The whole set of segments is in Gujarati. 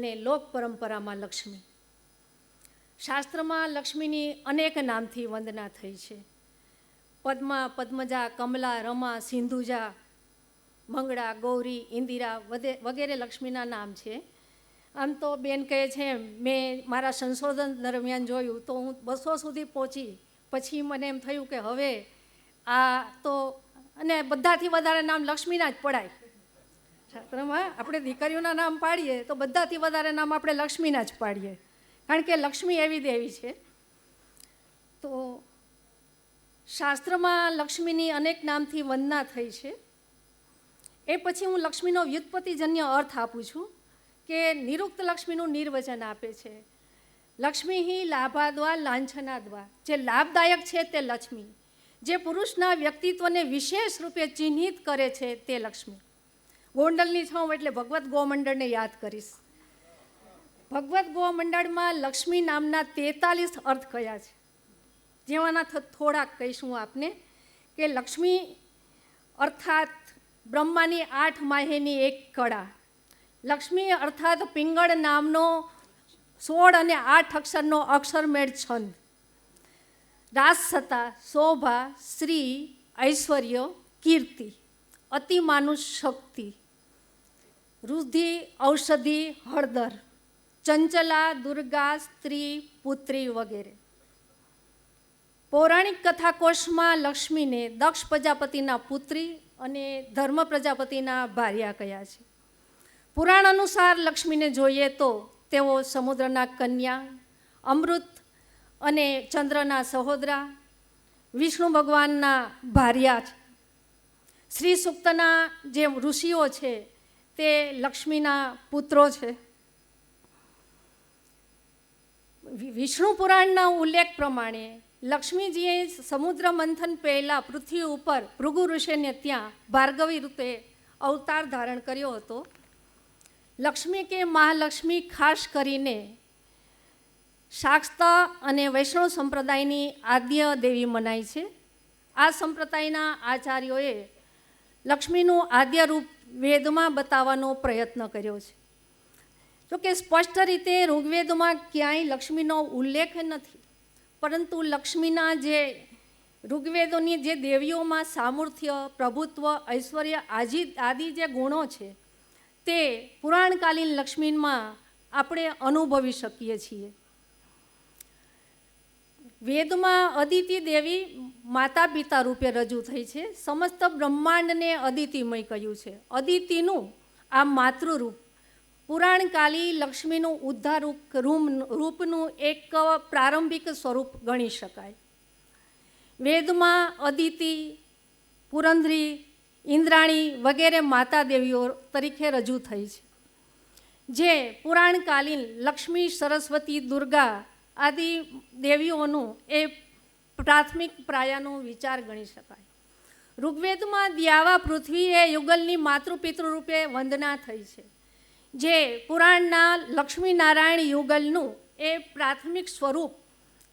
અને લોક પરંપરામાં લક્ષ્મી. શાસ્ત્રમાં લક્ષ્મીની અનેક નામથી વંદના થઈ છે. પદ્મા, પદ્મજા, કમલા, રમા, સિંધુજા, મંગળા, ગૌરી, ઇન્દિરા વગેરે લક્ષ્મીના નામ છે. આમ તો બેન કહે છે, મેં મારા સંશોધન દરમિયાન જોયું તો હું 200 સુધી પહોંચી. પછી મને એમ થયું કે હવે આ તો અને બધાથી વધારે નામ લક્ષ્મીના જ પડાય. શાસ્ત્રમાં આપણે દીકરીઓના નામ પાડીએ તો બધાથી વધારે નામ આપણે લક્ષ્મીના જ પાડીએ, કારણ કે લક્ષ્મી એવી દેવી છે. તો શાસ્ત્રમાં લક્ષ્મીની અનેક નામથી વંદના થઈ છે. એ પછી હું લક્ષ્મીનો વ્યુત્પત્તિજન્ય અર્થ આપું છું કે નિરુક્ત લક્ષ્મીનું નિર્વચન આપે છે. લક્ષ્મી લાભાદ્વા લાંછનાદ્વા, જે લાભદાયક છે તે લક્ષ્મી, જે પુરુષના વ્યક્તિત્વને વિશેષ રૂપે ચિહ્નિત કરે છે તે લક્ષ્મી. ગોંડલની છું એટલે ભગવત ગોમંડળને યાદ કરીશ. ભગવત ગોમંડળમાં લક્ષ્મી નામના 43 અર્થ કયા છે, જેમાંના થોડાક કહીશું આપને. કે લક્ષ્મી અર્થાત બ્રહ્માની 8 માહેની એક કળા. લક્ષ્મી અર્થાત પિંગળ નામનો 16 અને 8 અક્ષરનો અક્ષરમેળ છંદ. રાજસત્તા, શોભા, શ્રી, ઐશ્વર્ય, કીર્તિ, અતિમાનુષ શક્તિ, રુધિ, ઔષધિ, હળદર, ચંચલા, દુર્ગા, સ્ત્રી, પુત્રી વગેરે. પૌરાણિક કથાકોશમાં લક્ષ્મીને દક્ષ પ્રજાપતિના પુત્રી અને ધર્મ પ્રજાપતિના ભાર્યા કયા છે. પુરાણ અનુસાર લક્ષ્મીને જોઈએ તો તેઓ સમુદ્રના કન્યા, અમૃત અને ચંદ્રના સહોદરા, વિષ્ણુ ભગવાનના ભાર્યા છે. શ્રી સૂક્તના જે ઋષિઓ છે તે લક્ષ્મીના પુત્રો છે. વિષ્ણુ પુરાણના ઉલ્લેખ પ્રમાણે લક્ષ્મીજીએ સમુદ્ર મંથન પહેલાં પૃથ્વી ઉપર ભૃગુ ઋષિને ત્યાં ભાર્ગવી રૂપે અવતાર ધારણ કર્યો હતો. લક્ષ્મી કે મહાલક્ષ્મી ખાસ કરીને શાક્ત અને વૈષ્ણવ સંપ્રદાયની આદ્ય દેવી મનાય છે. આ સંપ્રદાયના આચાર્યોએ લક્ષ્મીનું આદ્ય રૂપ વેદમાં બતાવવાનો પ્રયત્ન કર્યો છે. જોકે સ્પષ્ટ રીતે ઋગ્વેદમાં ક્યાંય લક્ષ્મીનો ઉલ્લેખ નથી, પરંતુ લક્ષ્મીના જે ઋગ્વેદોની જે દેવીઓમાં સામર્થ્ય, પ્રભુત્વ, ઐશ્વર્ય આદિ જે ગુણો છે તે પુરાણકાલીન લક્ષ્મીમાં આપણે અનુભવી શકીએ છીએ. વેદમાં અદિતિ દેવી માતા પિતા રૂપે રજૂ થઈ છે. સમસ્ત બ્રહ્માંડને અદિતિમય કહ્યું છે. અદિતિનું આ માતૃરૂપ પુરાણકાલી લક્ષ્મીનું ઉદ્ધાર રૂપનું એક પ્રારંભિક સ્વરૂપ ગણી શકાય. વેદમાં અદિતિ, પુરંધરી, ઇન્દ્રાણી વગેરે માતા દેવીઓ તરીકે રજૂ થઈ છે, જે પુરાણકાલીન લક્ષ્મી, સરસ્વતી, દુર્ગા આદિ દેવીઓનું એ પ્રાથમિક પ્રાયાનો વિચાર ગણી શકાય. ઋગ્વેદમાં દ્યાવા પૃથ્વી એ યુગલની માતૃપિતૃ રૂપે વંદના થઈ છે, જે પુરાણના લક્ષ્મીનારાયણ યુગલનું એ પ્રાથમિક સ્વરૂપ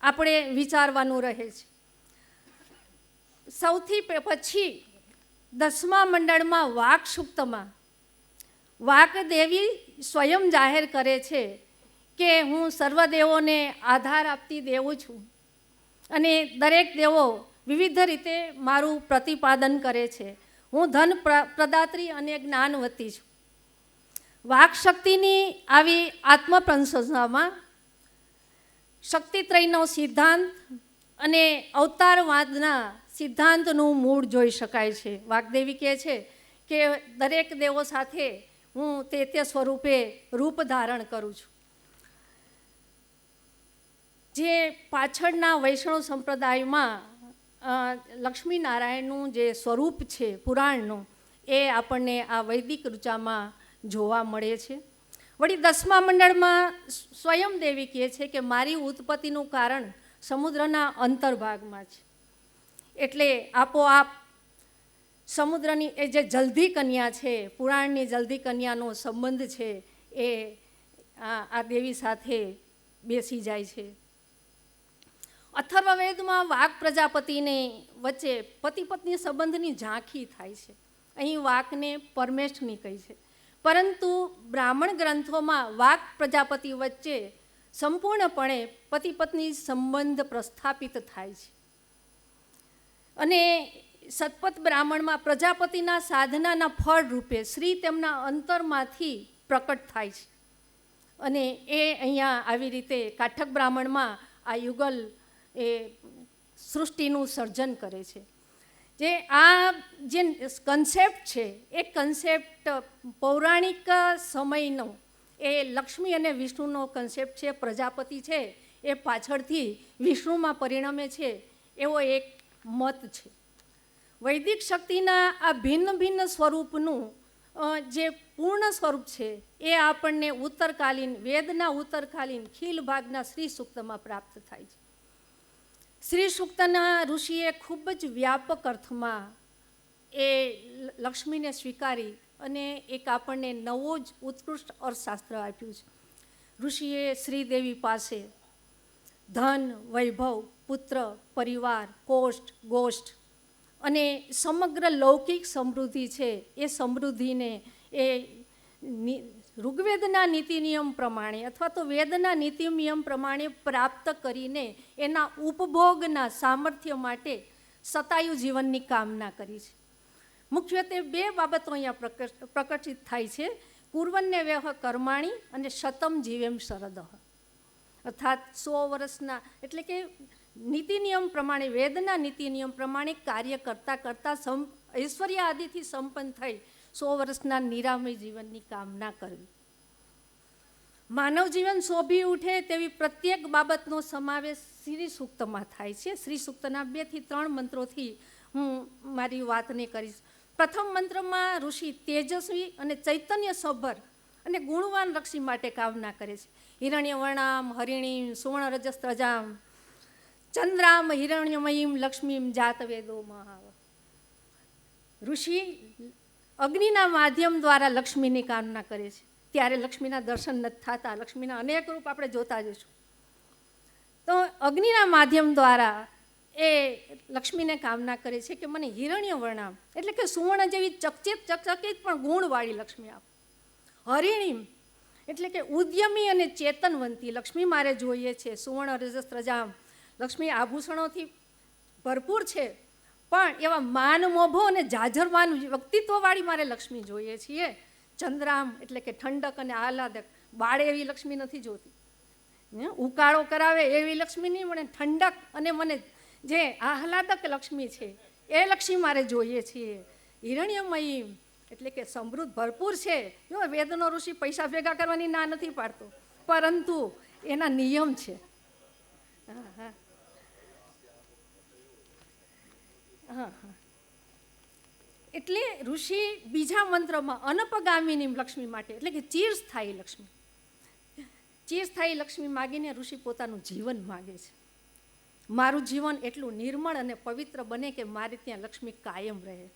આપણે વિચારવાનું રહે છે. સૌથી પછી 10મા મંડળમાં વાક સૂક્તમાં વાક દેવી સ્વયં જાહેર કરે છે કે હું સર્વદેવોને આધાર આપતી દેવું છું અને દરેક દેવો વિવિધ રીતે મારું પ્રતિપાદન કરે છે. હું ધન પ્રદાત્રી અને જ્ઞાનવતી છું. વાક શક્તિની આવી આત્મપ્રશંસામાં શક્તિત્રયનો સિદ્ધાંત અને અવતારવાદના સિદ્ધાંતનું મૂળ જોઈ શકાય છે. વાગ્દેવી કહે છે કે દરેક દેવો સાથે હું તે સ્વરૂપે રૂપ ધારણ કરું છું. જે પાછળના વૈષ્ણવ સંપ્રદાયમાં લક્ષ્મીનારાયણનું જે સ્વરૂપ છે પુરાણનું, એ આપણને આ વૈદિક ઋચામાં જોવા મળે છે. વળી 10મા મંડળમાં સ્વયં દેવી કહે છે કે મારી ઉત્પત્તિનું કારણ સમુદ્રના અંતર્ભાગમાં છે. એટલે આપોઆપ સમુદ્રની એ જે જલ્દી કન્યા છે, પુરાણની જલ્દી કન્યાનો સંબંધ છે એ આ દેવી સાથે બેસી જાય છે. અથર્વવેદમાં વાક પ્રજાપતિને વચ્ચે પતિ પત્ની સંબંધની ઝાંખી થાય છે. અહીં વાકને પરમેષ્ઠની કહી છે. પરંતુ બ્રાહ્મણ ગ્રંથોમાં વાક પ્રજાપતિ વચ્ચે સંપૂર્ણપણે પતિ પત્ની સંબંધ પ્રસ્થાપિત થાય છે. અને સતપથ બ્રાહ્મણમાં પ્રજાપતિના સાધનાના ફળ રૂપે શ્રી તેમના અંતરમાંથી પ્રકટ થાય છે. અને એ અહીંયા આવી રીતે કાઠક બ્રાહ્મણમાં આ યુગલ એ સૃષ્ટિનું સર્જન કરે છે. જે આ જે કન્સેપ્ટ છે એ કન્સેપ્ટ પૌરાણિક સમયનો એ લક્ષ્મી અને વિષ્ણુનો કન્સેપ્ટ છે. પ્રજાપતિ છે એ પાછળથી વિષ્ણુમાં પરિણમે છે એવો એક મત છે. વૈદિક શક્તિના આ ભિન્ન ભિન્ન સ્વરૂપનું જે પૂર્ણ સ્વરૂપ છે એ આપણને ઉત્તરકાલીન વેદના ઉત્તરકાલીન ખીલ ભાગના શ્રી સૂક્તમાં પ્રાપ્ત થાય છે. શ્રી સૂક્તના ઋષિએ ખૂબ જ વ્યાપક અર્થમાં એ લક્ષ્મીને સ્વીકારી અને એક આપણને નવો જ ઉત્કૃષ્ટ અર્થશાસ્ત્ર આપ્યું છે. ઋષિએ શ્રીદેવી પાસે ધન, વૈભવ, પુત્ર, પરિવાર, કોષ્ઠ, ગોષ્ઠ અને સમગ્ર લૌકિક સમૃદ્ધિ છે એ સમૃદ્ધિને એ ઋગ્વેદના નીતિ નિયમ પ્રમાણે અથવા તો વેદના નીતિ નિયમ પ્રમાણે પ્રાપ્ત કરીને એના ઉપભોગના સામર્થ્ય માટે સતાયુ જીવનની કામના કરી છે. મુખ્યત્વે બે બાબતો અહીંયા પ્રકટિત થાય છે: કુર્વન્ને વેહ કર્માણી અને શતમ જીવેમ શરદ. અર્થાત 100 વર્ષના એટલે કે નીતિ નિયમ પ્રમાણે વેદના નીતિ નિયમ પ્રમાણે કાર્ય કરતાં કરતાં ઐશ્વર્ય આદિથી સંપન્ન થઈ 100 વર્ષના નિરામય જીવનની કામના કરવી. માનવ જીવન શોભી ઉઠે તેવી પ્રત્યેક બાબતનો સમાવેશ શ્રી સૂક્તમાં થાય છે. શ્રી સૂક્તના 2 થી 3 મંત્રોથી હું મારી વાતને કરીશ. પ્રથમ મંત્રમાં ઋષિ તેજસ્વી અને ચૈતન્ય સભર અને ગુણવાન લક્ષ્મી માટે કામના કરે છે. હિરણ્યવર્ણામ હરિણીમ સુવર્ણ રજસ્ત્રજામ ચંદ્રામ હિરણ્યમયીમ લક્ષ્મીમ જાતવેદો મહાવ. ઋષિ અગ્નિના માધ્યમ દ્વારા લક્ષ્મીની કામના કરે છે. ત્યારે લક્ષ્મીના દર્શન નથી થતા. લક્ષ્મીના અનેક રૂપ આપણે જોતા જઈશું. તો અગ્નિના માધ્યમ દ્વારા એ લક્ષ્મીને કામના કરે છે કે મને હિરણ્ય વર્ણામ એટલે કે સુવર્ણ જેવી ચકચકિત પણ ગુણવાળી લક્ષ્મી આપ. હરિણીમ એટલે કે ઉદ્યમી અને ચેતનવંતી લક્ષ્મી મારે જોઈએ છે. સુવર્ણ રજસ્ત્રજામ લક્ષ્મી આભૂષણોથી ભરપૂર છે પણ એવા માન મોભો અને જાજરમાન વ્યક્તિત્વવાળી મારે લક્ષ્મી જોઈએ છીએ. ચંદ્રામ એટલે કે ઠંડક અને આહલાદક. બાળે એવી લક્ષ્મી નથી જોતી, ઉકાળો કરાવે એવી લક્ષ્મી નહીં, મને ઠંડક અને મને જે આહલાદક લક્ષ્મી છે એ લક્ષ્મી મારે જોઈએ છીએ. હિરણ્યમયી એટલે કે સમૃદ્ધ ભરપૂર છે. જો વેદનો ઋષિ પૈસા ભેગા કરવાની ના નથી પાડતો, પરંતુ એના નિયમ છે. એટલે ઋષિ બીજા મંત્રમાં અનપગામિની લક્ષ્મી માટે એટલે કે ચિરસ્થાયી લક્ષ્મી, ચિરસ્થાયી લક્ષ્મી માગીને ઋષિ પોતાનું જીવન માગે છે. મારું જીવન એટલું નિર્મળ અને પવિત્ર બને કે મારે ત્યાં લક્ષ્મી કાયમ રહે.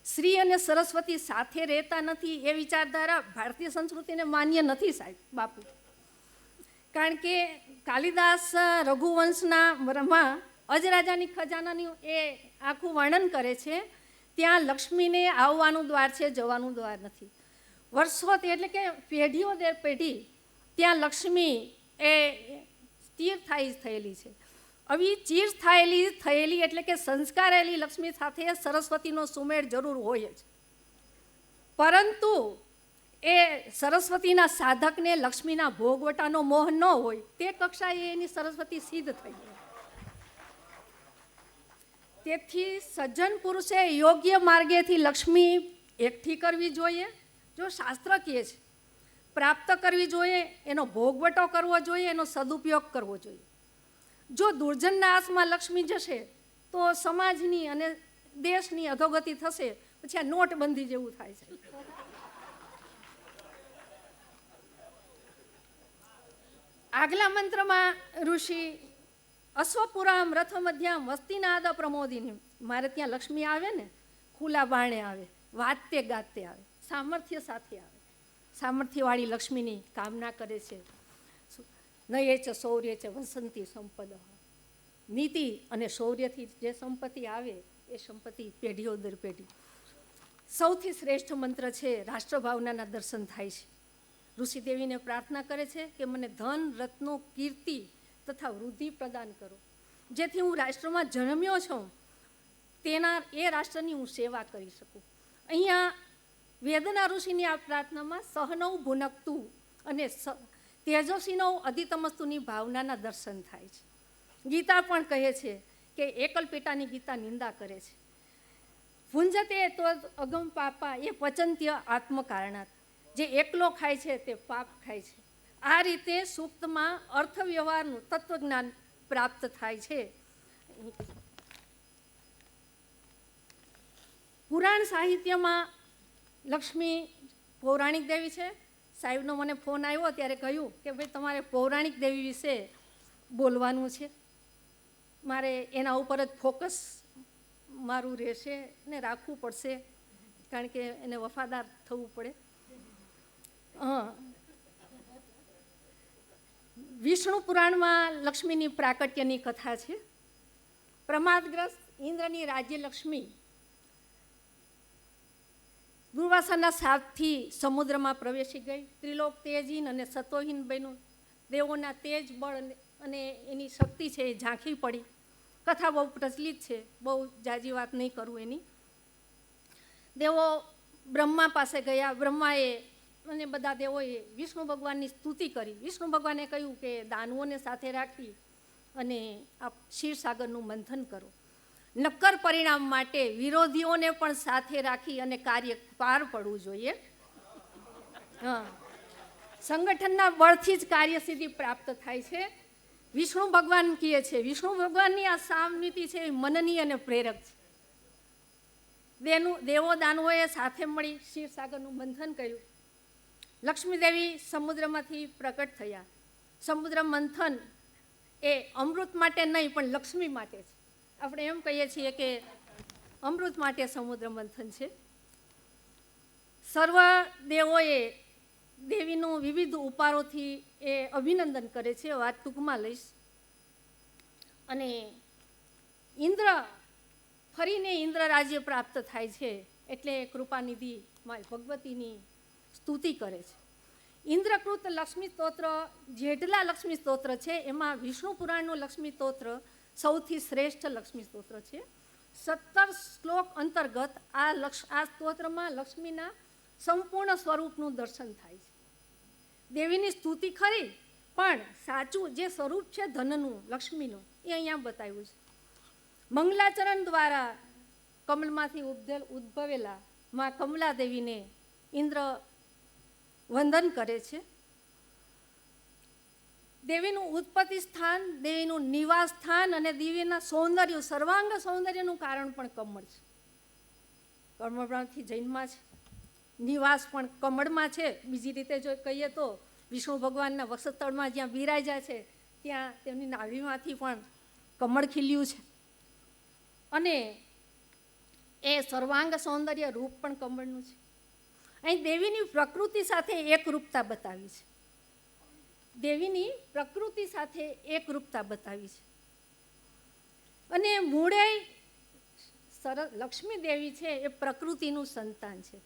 શ્રી અને સરસ્વતી સાથે રહેતા નથી એ વિચારધારા ભારતીય સંસ્કૃતિને માન્ય નથી સાહેબ બાપુ. કારણ કે કાલિદાસ રઘુવંશના અજરાજાની ખજાનાની એ આખું વર્ણન કરે છે. ત્યાં લક્ષ્મીને આવવાનું દ્વાર છે, જવાનું દ્વાર નથી. વર્ષોથી એટલે કે પેઢીઓ દર પેઢી ત્યાં લક્ષ્મી એ સ્થિર થયેલી છે. આવી ચીર થયેલી એટલે કે સંસ્કારેલી લક્ષ્મી સાથે સરસ્વતીનો સુમેળ જરૂર હોય જ, પરંતુ એ સરસ્વતીના સાધકને લક્ષ્મીના ભોગવટાનો મોહ ન હોય તે કક્ષાએ એની સરસ્વતી સિદ્ધ થઈ ગઈ. તેથી સજ્જન પુરુષે યોગ્ય માર્ગેથી લક્ષ્મી એકઠી કરવી જોઈએ. જો શાસ્ત્ર કહે છે પ્રાપ્ત કરવી જોઈએ, એનો ભોગવટો કરવો જોઈએ, એનો સદુપયોગ કરવો જોઈએ. જો દુર્જનના હાથમાં લક્ષ્મી જશે તો સમાજની અને દેશની અધોગતિ થશે. પછી આ નોટબંધી જેવું થાય છે. આગલા મંત્રમાં ઋષિ અશ્વપુરામ રથ મધ્યામ વસ્તીનાદ પ્રમોદિની, મારે ત્યાં લક્ષ્મી આવે ને ખુલ્લા બાણે આવે, વાતે ગાતે આવે, સામર્થ્ય સાથે આવે. સામર્થ્યવાળી લક્ષ્મીની કામના કરે છે. નયે ચ શૌર્ય ચ વસંતી સંપદ. નીતિ અને શૌર્યથી જે સંપત્તિ આવે એ સંપત્તિ પેઢીઓ દર પેઢી સૌથી શ્રેષ્ઠ મંત્ર છે રાષ્ટ્રભાવનાના દર્શન થાય છે. ઋષિદેવીને પ્રાર્થના કરે છે કે મને ધન, રત્નો, કીર્તિ તથા વૃદ્ધિ પ્રદાન કરો, જેથી હું રાષ્ટ્રમાં જન્મ્યો છું એ રાષ્ટ્રની હું સેવા કરી શકું. અહીંયા વેદના ઋષિની આ પ્રાર્થનામાં સહનૌ ભુનક્તુ અને તેજસ્વીનૌ અધિતમસ્તુની ભાવનાના દર્શન થાય છે. ગીતા પણ કહે છે કે એકલપેટાની ગીતા નિંદા કરે છે. ભુંજતે તો અગમ પાપા એ પચંત્ય આત્મકારણાત, જે એકલો ખાય છે તે પાપ ખાય છે. આ રીતે સૂક્તમાં અર્થ વ્યવહારનું તત્વજ્ઞાન પ્રાપ્ત થાય છે. પુરાણ સાહિત્યમાં લક્ષ્મી પૌરાણિક દેવી છે. સાહેબનો મને ફોન આવ્યો ત્યારે કહ્યું કે ભાઈ તમારે પૌરાણિક દેવી વિશે બોલવાનું છે, મારે એના ઉપર જ ફોકસ મારું રહેશે ને રાખવું પડશે, કારણ કે એને વફાદાર થવું પડે. વિષ્ણુ પુરાણમાં લક્ષ્મીની પ્રાકટ્યની કથા છે. પ્રમાદગ્રસ્ત ઇન્દ્રની રાજ્યલક્ષ્મી દુર્વાસાના શાપથી સમુદ્રમાં પ્રવેશી ગઈ. ત્રિલોક તેજહીન અને સત્વહીન બન્યું. દેવોના તેજ બળ અને એની શક્તિ છે એ ઝાંખી પડી. કથા બહુ પ્રચલિત છે, બહુ જાજી વાત નહીં કરું એની. દેવો બ્રહ્મા પાસે ગયા. બ્રહ્માએ અને બધા દેવોએ વિષ્ણુ ભગવાનની સ્તુતિ કરી. વિષ્ણુ ભગવાને કહ્યું કે દાનવોને સાથે રાખી અને આ ક્ષીરસાગરનું મંથન કરો. નક્કર પરિણામ માટે વિરોધીઓને પણ સાથે રાખી અને કાર્ય પાર પડવું જોઈએ. સંગઠનના બળથી જ કાર્યસિદ્ધિ પ્રાપ્ત થાય છે. વિષ્ણુ ભગવાન કહે છે, વિષ્ણુ ભગવાનની આ સામનીતિ છે એ મનની અને પ્રેરક છે. દેવો દાનવોએ સાથે મળી ક્ષીરસાગરનું મંથન કર્યું. લક્ષ્મીદેવી સમુદ્રમાંથી પ્રકટ થયા. સમુદ્ર મંથન એ અમૃત માટે નહીં પણ લક્ષ્મી માટે છે. આપણે એમ કહીએ છીએ કે અમૃત માટે સમુદ્ર મંથન છે. સર્વ દેવોએ દેવીનું વિવિધ ઉપારોથી એ અભિનંદન કરે છે. વાત ટૂંકમાં લઈશ. અને ઇન્દ્ર ફરીને ઇન્દ્ર રાજ્ય પ્રાપ્ત થાય છે એટલે કૃપાનિધિ માં ભગવતીની સ્તુતિ કરે છે. ઇન્દ્રકૃત લક્ષ્મી સ્તોત્ર જેટલા લક્ષ્મી સ્તોત્ર છે એમાં વિષ્ણુ પુરાણનું લક્ષ્મી સ્તોત્ર સૌથી શ્રેષ્ઠ લક્ષ્મી સ્તોત્ર છે. 17 શ્લોક અંતર્ગત આ સ્તોત્રમાં લક્ષ્મીના સંપૂર્ણ સ્વરૂપનું દર્શન થાય છે. દેવીની સ્તુતિ ખરી, પણ સાચું જે સ્વરૂપ છે ધનનું, લક્ષ્મીનું, એ અહીંયા બતાવ્યું છે. મંગલાચરણ દ્વારા કમલમાંથી ઉદ્ભવેલા માં કમલા દેવીને ઇન્દ્ર વંદન કરે છે. દેવીનું ઉત્પત્તિ સ્થાન, દેવીનું નિવાસ સ્થાન અને દેવીના સૌંદર્ય, સર્વાંગ સૌંદર્યનું કારણ પણ કમળ છે. કમળમાંથી જૈનમાં છે. નિવાસ પણ કમળમાં છે. બીજી રીતે જો કહીએ તો વિષ્ણુ ભગવાનના વક્ષસ્થળમાં જ્યાં બિરાજ્યા છે ત્યાં તેમની નાભીમાંથી પણ કમળ ખીલ્યું છે. અને એ સર્વાંગ સૌંદર્ય રૂપ પણ કમળનું છે. અહીં દેવીની પ્રકૃતિ સાથે એકરૂપતા બતાવી છે. દેવીની પ્રકૃતિ સાથે એકરૂપતા બતાવી છે. અને મૂળે લક્ષ્મી દેવી છે એ પ્રકૃતિનું સંતાન છે.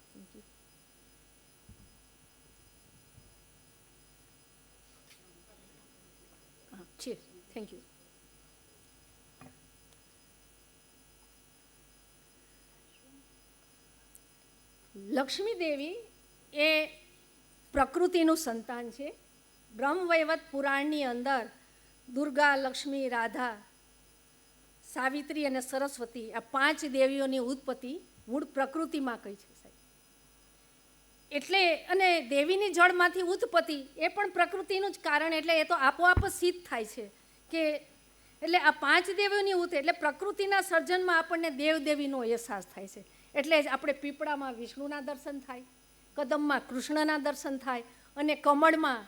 Thank you. લક્ષ્મી દેવી એ પ્રકૃતિનું સંતાન છે. બ્રહ્મવૈવત પુરાણની અંદર દુર્ગા, લક્ષ્મી, રાધા, સાવિત્રી અને સરસ્વતી આ 5 દેવીઓની ઉત્પત્તિ મૂળ પ્રકૃતિમાં કહી છે સાહેબ. એટલે અને દેવીની જળમાંથી ઉત્પત્તિ એ પણ પ્રકૃતિનું જ કારણ, એટલે એ તો આપોઆપ જ સિદ્ધ થાય છે કે એટલે આ 5 દેવીઓની એટલે પ્રકૃતિના સર્જનમાં આપણને દેવદેવીનો અહેસાસ થાય છે. એટલે જ આપણે પીપળામાં વિષ્ણુના દર્શન થાય, કદમમાં કૃષ્ણના દર્શન થાય અને કમળમાં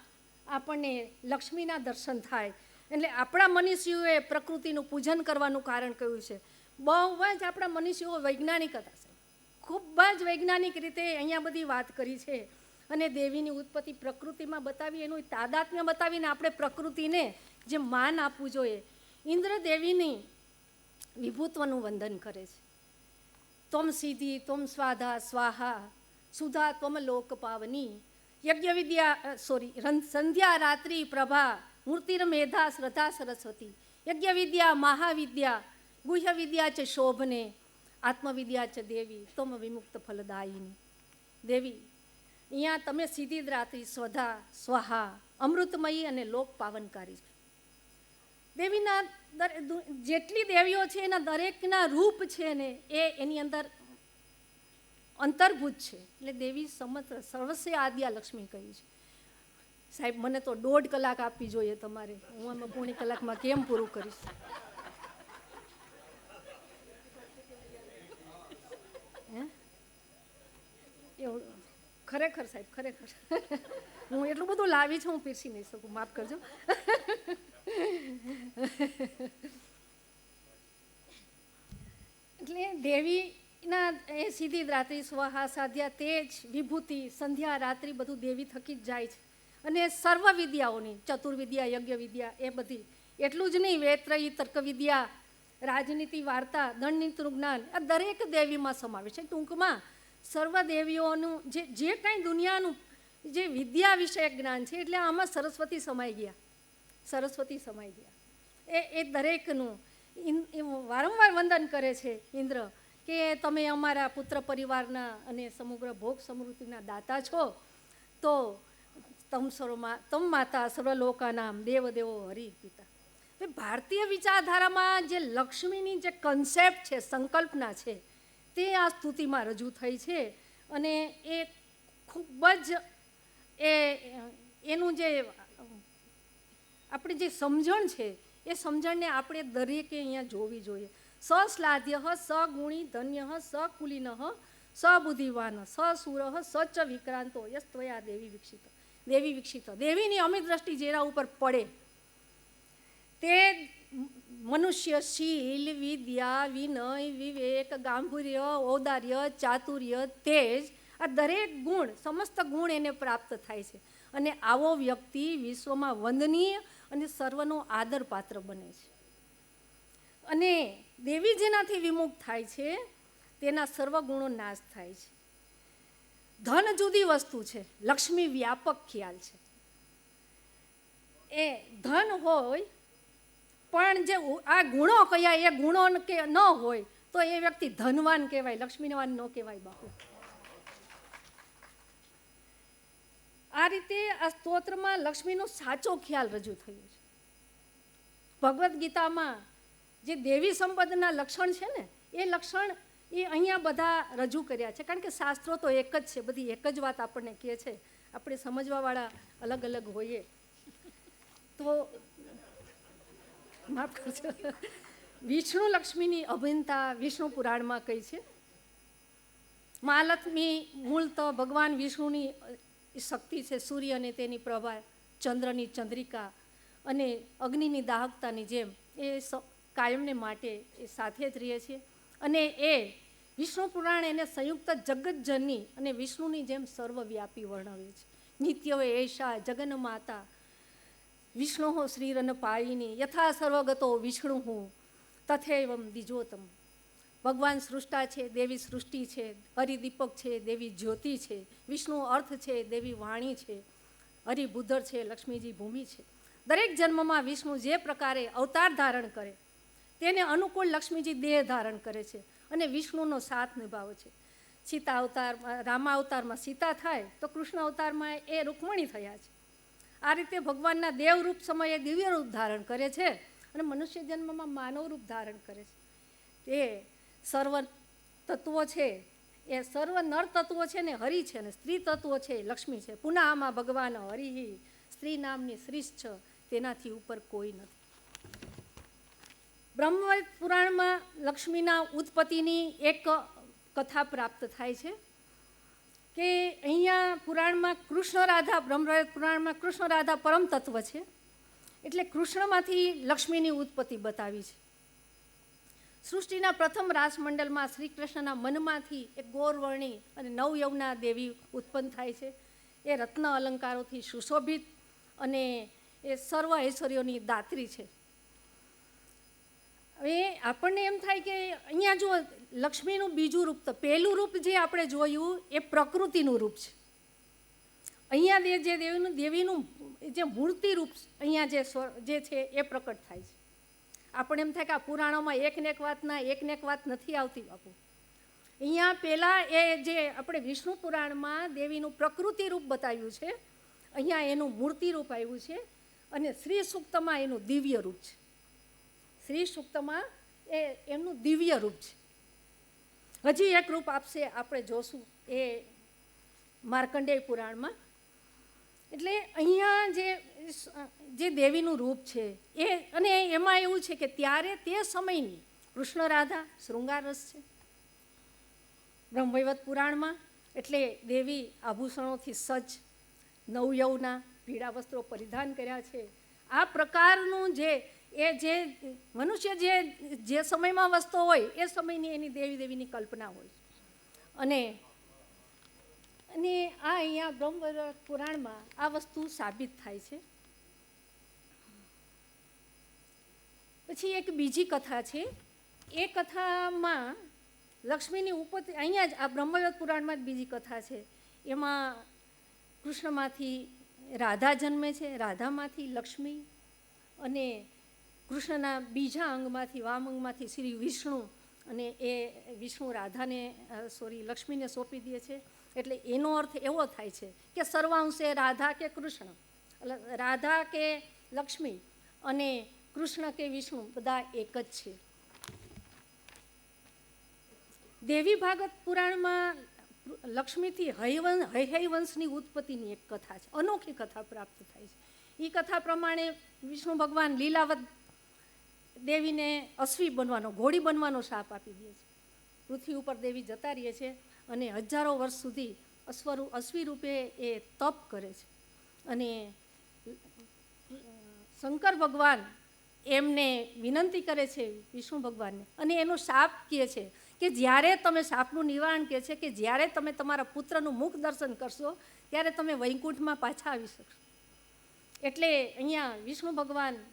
આપણને લક્ષ્મીના દર્શન થાય. એટલે આપણા મનુષ્યોએ પ્રકૃતિનું પૂજન કરવાનું કારણ કયું છે. બહુ જ આપણા મનુષ્યો વૈજ્ઞાનિક હતા છે, ખૂબ જ વૈજ્ઞાનિક રીતે અહીંયા બધી વાત કરી છે. અને દેવીની ઉત્પત્તિ પ્રકૃતિમાં બતાવી, એનું તાદાત્મ્ય બતાવીને આપણે પ્રકૃતિને જે માન આપવું જોઈએ. ઇન્દ્ર દેવીની વિભુત્વનું વંદન કરે છે. ત્વમ સિદ્ધિ ત્વમ સ્વાધા સ્વાહા સુધા ત્વમ લોક પાવની યજ્ઞ વિદ્યા સંધ્યા રાત્રિ પ્રભા મૂર્તિર મેધા શ્રદ્ધા સરસ્વતી યજ્ઞ વિદ્યા મહાવિદ્યા ગુહ્ય વિદ્યા ચ શોભને આત્મવિદ્યા ચ દેવી તમ વિમુક્ત ફલદાયિની. દેવી, અહીંયા તમે સીધી જ રાત્રિ સ્વધા સ્વાહા અમૃતમયી અને લોક પાવનકારી છે. દેવીના જેટલી દેવીઓ છે એના દરેકના રૂપ છે ને એ એની અંદર અંતર્ભૂત છે. એટલે દેવી સમસ્ત સર્વસ્ય આદ્યા લક્ષ્મી કહી છે. સાહેબ, મને તો 1.5 કલાક આપવી જોઈએ તમારે, હું આમાં 1.5 કલાકમાં કેમ પૂરું કરીશ? એવું ખરેખર સાહેબ, ખરેખર હું એટલું બધું લાવી છું, હું પીરસી નહીં શકું, માફ કરજો. એટલે દેવીના એ સીધી રાત્રિ સ્વાહા સાધ્યા તેજ વિભૂતિ સંધ્યા રાત્રિ બધું દેવી થકી જ જાય છે. અને સર્વ વિદ્યાઓની ચતુર્વિદ્યા યજ્ઞ વિદ્યા એ બધી, એટલું જ નહીં, વેત્રયી તર્ક વિદ્યા રાજનીતિ વાર્તા દંડનીતિનું જ્ઞાન આ દરેક દેવીમાં સમાવેશ છે. ટૂંકમાં સર્વ દેવીઓનું જે કાંઈ દુનિયાનું જે વિદ્યા વિષયક જ્ઞાન છે એટલે આમાં સરસ્વતી સમાઈ ગયા, સરસ્વતી સમાઈ ગયા. એ દરેકનું વારંવાર વંદન કરે છે ઇન્દ્ર કે તમે અમારા પુત્ર પરિવારના અને સમગ્ર ભોગ સમૃદ્ધિના દાતા છો. તો તમ માતા સર્વલોકાનામ દેવ દેવો હરિ પિતા. ભારતીય વિચારધારામાં જે લક્ષ્મીની જે કન્સેપ્ટ છે, સંકલ્પના છે, તે આ સ્તુતિમાં રજૂ થઈ છે. અને એ ખૂબ જ એનું જે આપણી જે સમજણ છે એ સમજણને આપણે દરેકે અહીંયા જોવી જોઈએ. સશ્લાધ્ય સગુણી ધન્ય સકુલિન સબુદ્ધિવાન સસુર સચ વિક્રાંતો યસ્ત્વયા દેવી વિકસિત. દેવી વિકસિત, દેવીની અમિત દ્રષ્ટિ જેના ઉપર પડે તે મનુષ્ય શીલ વિદ્યા વિનય વિવેક ગાંભીર્ય ઔદાર્ય ચાતુર્ય તેજ આ દરેક ગુણ સમસ્ત ગુણ એને પ્રાપ્ત થાય છે. અને આવો વ્યક્તિ વિશ્વમાં વંદનીય અને સર્વનો આદર પાત્ર બને છે. અને દેવી જેનાથી વિમુખ થાય છે તેના સર્વ ગુણો નાશ થાય છે. ધન જુદી વસ્તુ છે, લક્ષ્મી વ્યાપક ખ્યાલ છે. એ ધન હોય પણ જે આ ગુણો કયા એ ગુણો કે ન હોય તો એ વ્યક્તિ ધનવાન કહેવાય, લક્ષ્મીવાન ન કહેવાય બાપુ. આ રીતે આ સ્તોત્રમાં લક્ષ્મીનો સાચો ખ્યાલ રજૂ થયો છે. ભગવદ્ ગીતામાં જે દેવી સંપદના લક્ષણ છે ને એ લક્ષણ એ અહીંયા બધા રજૂ કર્યા છે. કારણ કે શાસ્ત્રો તો એક જ છે, બધી એક જ વાત આપણને કહે છે. આપણે સમજવાવાળા અલગ અલગ હોઈએ તો માફ કરજો. વિષ્ણુ લક્ષ્મીની અભિન્નતા વિષ્ણુ પુરાણમાં કહી છે. મહાલક્ષ્મી મૂળ તો ભગવાન વિષ્ણુની શક્તિ છે, સૂર્ય અને તેની પ્રભા, ચંદ્રની ચંદ્રિકા અને અગ્નિની દાહકતાની જેમ એ કાયમને માટે એ સાથે જ રહે છે. અને એ વિષ્ણુ પુરાણ એને સંયુક્ત જગતજનની અને વિષ્ણુની જેમ સર્વવ્યાપી વર્ણવે છે. નિત્ય એષા જગન માતા વિષ્ણુ શ્રીરન પાળિની યથા સર્વગતો વિષ્ણુ તથૈવમ દ્વિજોતમ. ભગવાન સૃષ્ટા છે, દેવી સૃષ્ટિ છે, હરિદીપક છે, દેવી જ્યોતિ છે, વિષ્ણુ અર્થ છે, દેવી વાણી છે, હરિબુદ્ધર છે, લક્ષ્મીજી ભૂમિ છે. દરેક જન્મમાં વિષ્ણુ જે પ્રકારે અવતાર ધારણ કરે તેને અનુકૂળ લક્ષ્મીજી દેહ ધારણ કરે છે અને વિષ્ણુનો સાથ નિભાવે છે. સીતા અવતારમાં, રામા અવતારમાં સીતા થાય તો કૃષ્ણ અવતારમાં એ રૂકમણી થયા છે. આ રીતે ભગવાનના દેવરૂપ સમયે દિવ્ય રૂપ ધારણ કરે છે અને મનુષ્ય જન્મમાં માનવ રૂપ ધારણ કરે છે. તે સર્વ તત્વો છે, એ સર્વ નર તત્વો છે ને હરિ છે, ને સ્ત્રી તત્વો છે લક્ષ્મી છે. પુનઃ આમાં ભગવાન હરિ સ્ત્રી નામની શ્રીષ છે, તેનાથી ઉપર કોઈ નથી. બ્રહ્મવેદ પુરાણમાં લક્ષ્મીના ઉત્પત્તિની એક કથા પ્રાપ્ત થાય છે કે અહીંયા પુરાણમાં કૃષ્ણ રાધા, બ્રહ્મવેદ પુરાણમાં કૃષ્ણ રાધા પરમ તત્વ છે એટલે કૃષ્ણમાંથી લક્ષ્મીની ઉત્પત્તિ બતાવી છે. સૃષ્ટિના પ્રથમ રાસમંડળમાં શ્રી કૃષ્ણના મનમાંથી એક ગોરવર્ણી અને નવયૌવના દેવી ઉત્પન્ન થાય છે. એ રત્ન અલંકારોથી સુશોભિત અને એ સર્વ ઐશ્વર્યોની દાત્રી છે. હવે આપણને એમ થાય કે અહીંયા જો લક્ષ્મીનું બીજું રૂપ, તો પહેલું રૂપ જે આપણે જોયું એ પ્રકૃતિનું રૂપ છે. અહીંયા જે દેવીનું જે મૂર્તિ રૂપ અહીંયા જે છે એ પ્રકટ થાય છે. આપણે એમ થાય કે આ પુરાણોમાં એકને એક વાત નથી આવતી બાપુ. અહીંયા પહેલાં એ જે આપણે વિષ્ણુ પુરાણમાં દેવીનું પ્રકૃતિ રૂપ બતાવ્યું છે, અહીંયા એનું મૂર્તિ રૂપ આવ્યું છે, અને શ્રી સૂક્તમાં એનું દિવ્ય રૂપ છે. શ્રી સૂક્તમાં એમનું દિવ્ય રૂપ છે. હજી એક રૂપ આપશે, આપણે જોશું એ માર્કંડેય પુરાણમાં. એટલે અહીંયા જે દેવીનું રૂપ છે એ, અને એમાં એવું છે કે ત્યારે તે સમયની કૃષ્ણ રાધા શૃંગાર રસ છે બ્રહ્મવૈવર્ત પુરાણમાં. એટલે દેવી આભૂષણોથી સજ્જ, નવયૌવના, પીળા વસ્ત્રો પરિધાન કર્યા છે. આ પ્રકારનું જે મનુષ્ય જે સમયમાં વસ્તુ હોય એ સમયની એની દેવીની કલ્પના હોય. અને આ અહીંયા બ્રહ્મવૈવર્ત પુરાણમાં આ વસ્તુ સાબિત થાય છે. પછી એક બીજી કથા છે, એ કથામાં લક્ષ્મીની ઉપરથી, અહીંયા જ આ બ્રહ્મવૈવર્ત પુરાણમાં જ બીજી કથા છે. એમાં કૃષ્ણમાંથી રાધા જન્મે છે, રાધામાંથી લક્ષ્મી, અને કૃષ્ણના બીજા અંગમાંથી, વામ અંગમાંથી શ્રી વિષ્ણુ, અને એ વિષ્ણુ લક્ષ્મીને સોંપી દે છે. એટલે એનો અર્થ એવો થાય છે કે સર્વાંશે રાધા કે કૃષ્ણ, રાધા કે લક્ષ્મી અને કૃષ્ણ કે વિષ્ણુ બધા એક જ છે. દેવી ભાગવત પુરાણમાં લક્ષ્મીથી હૈહય વંશની ઉત્પત્તિની એક કથા છે, અનોખી કથા પ્રાપ્ત થાય છે. એ કથા પ્રમાણે વિષ્ણુ ભગવાન લીલાવત દેવીને અશ્વી બનવાનો, ઘોડી બનવાનો શાપ આપી દે છે. પૃથ્વી ઉપર દેવી જતા રહે છે અને હજારો વર્ષ સુધી અશ્વી રૂપે એ તપ કરે છે. અને શંકર ભગવાન એમને વિનંતી કરે છે વિષ્ણુ ભગવાનને, અને એનો શાપ કહે છે કે જ્યારે તમે, શાપનું નિવારણ કહે છે કે જ્યારે તમે તમારા પુત્રનું મુખ દર્શન કરશો ત્યારે તમે વૈકુંઠમાં પાછા આવી શકશો. એટલે અહીંયા વિષ્ણુ ભગવાનને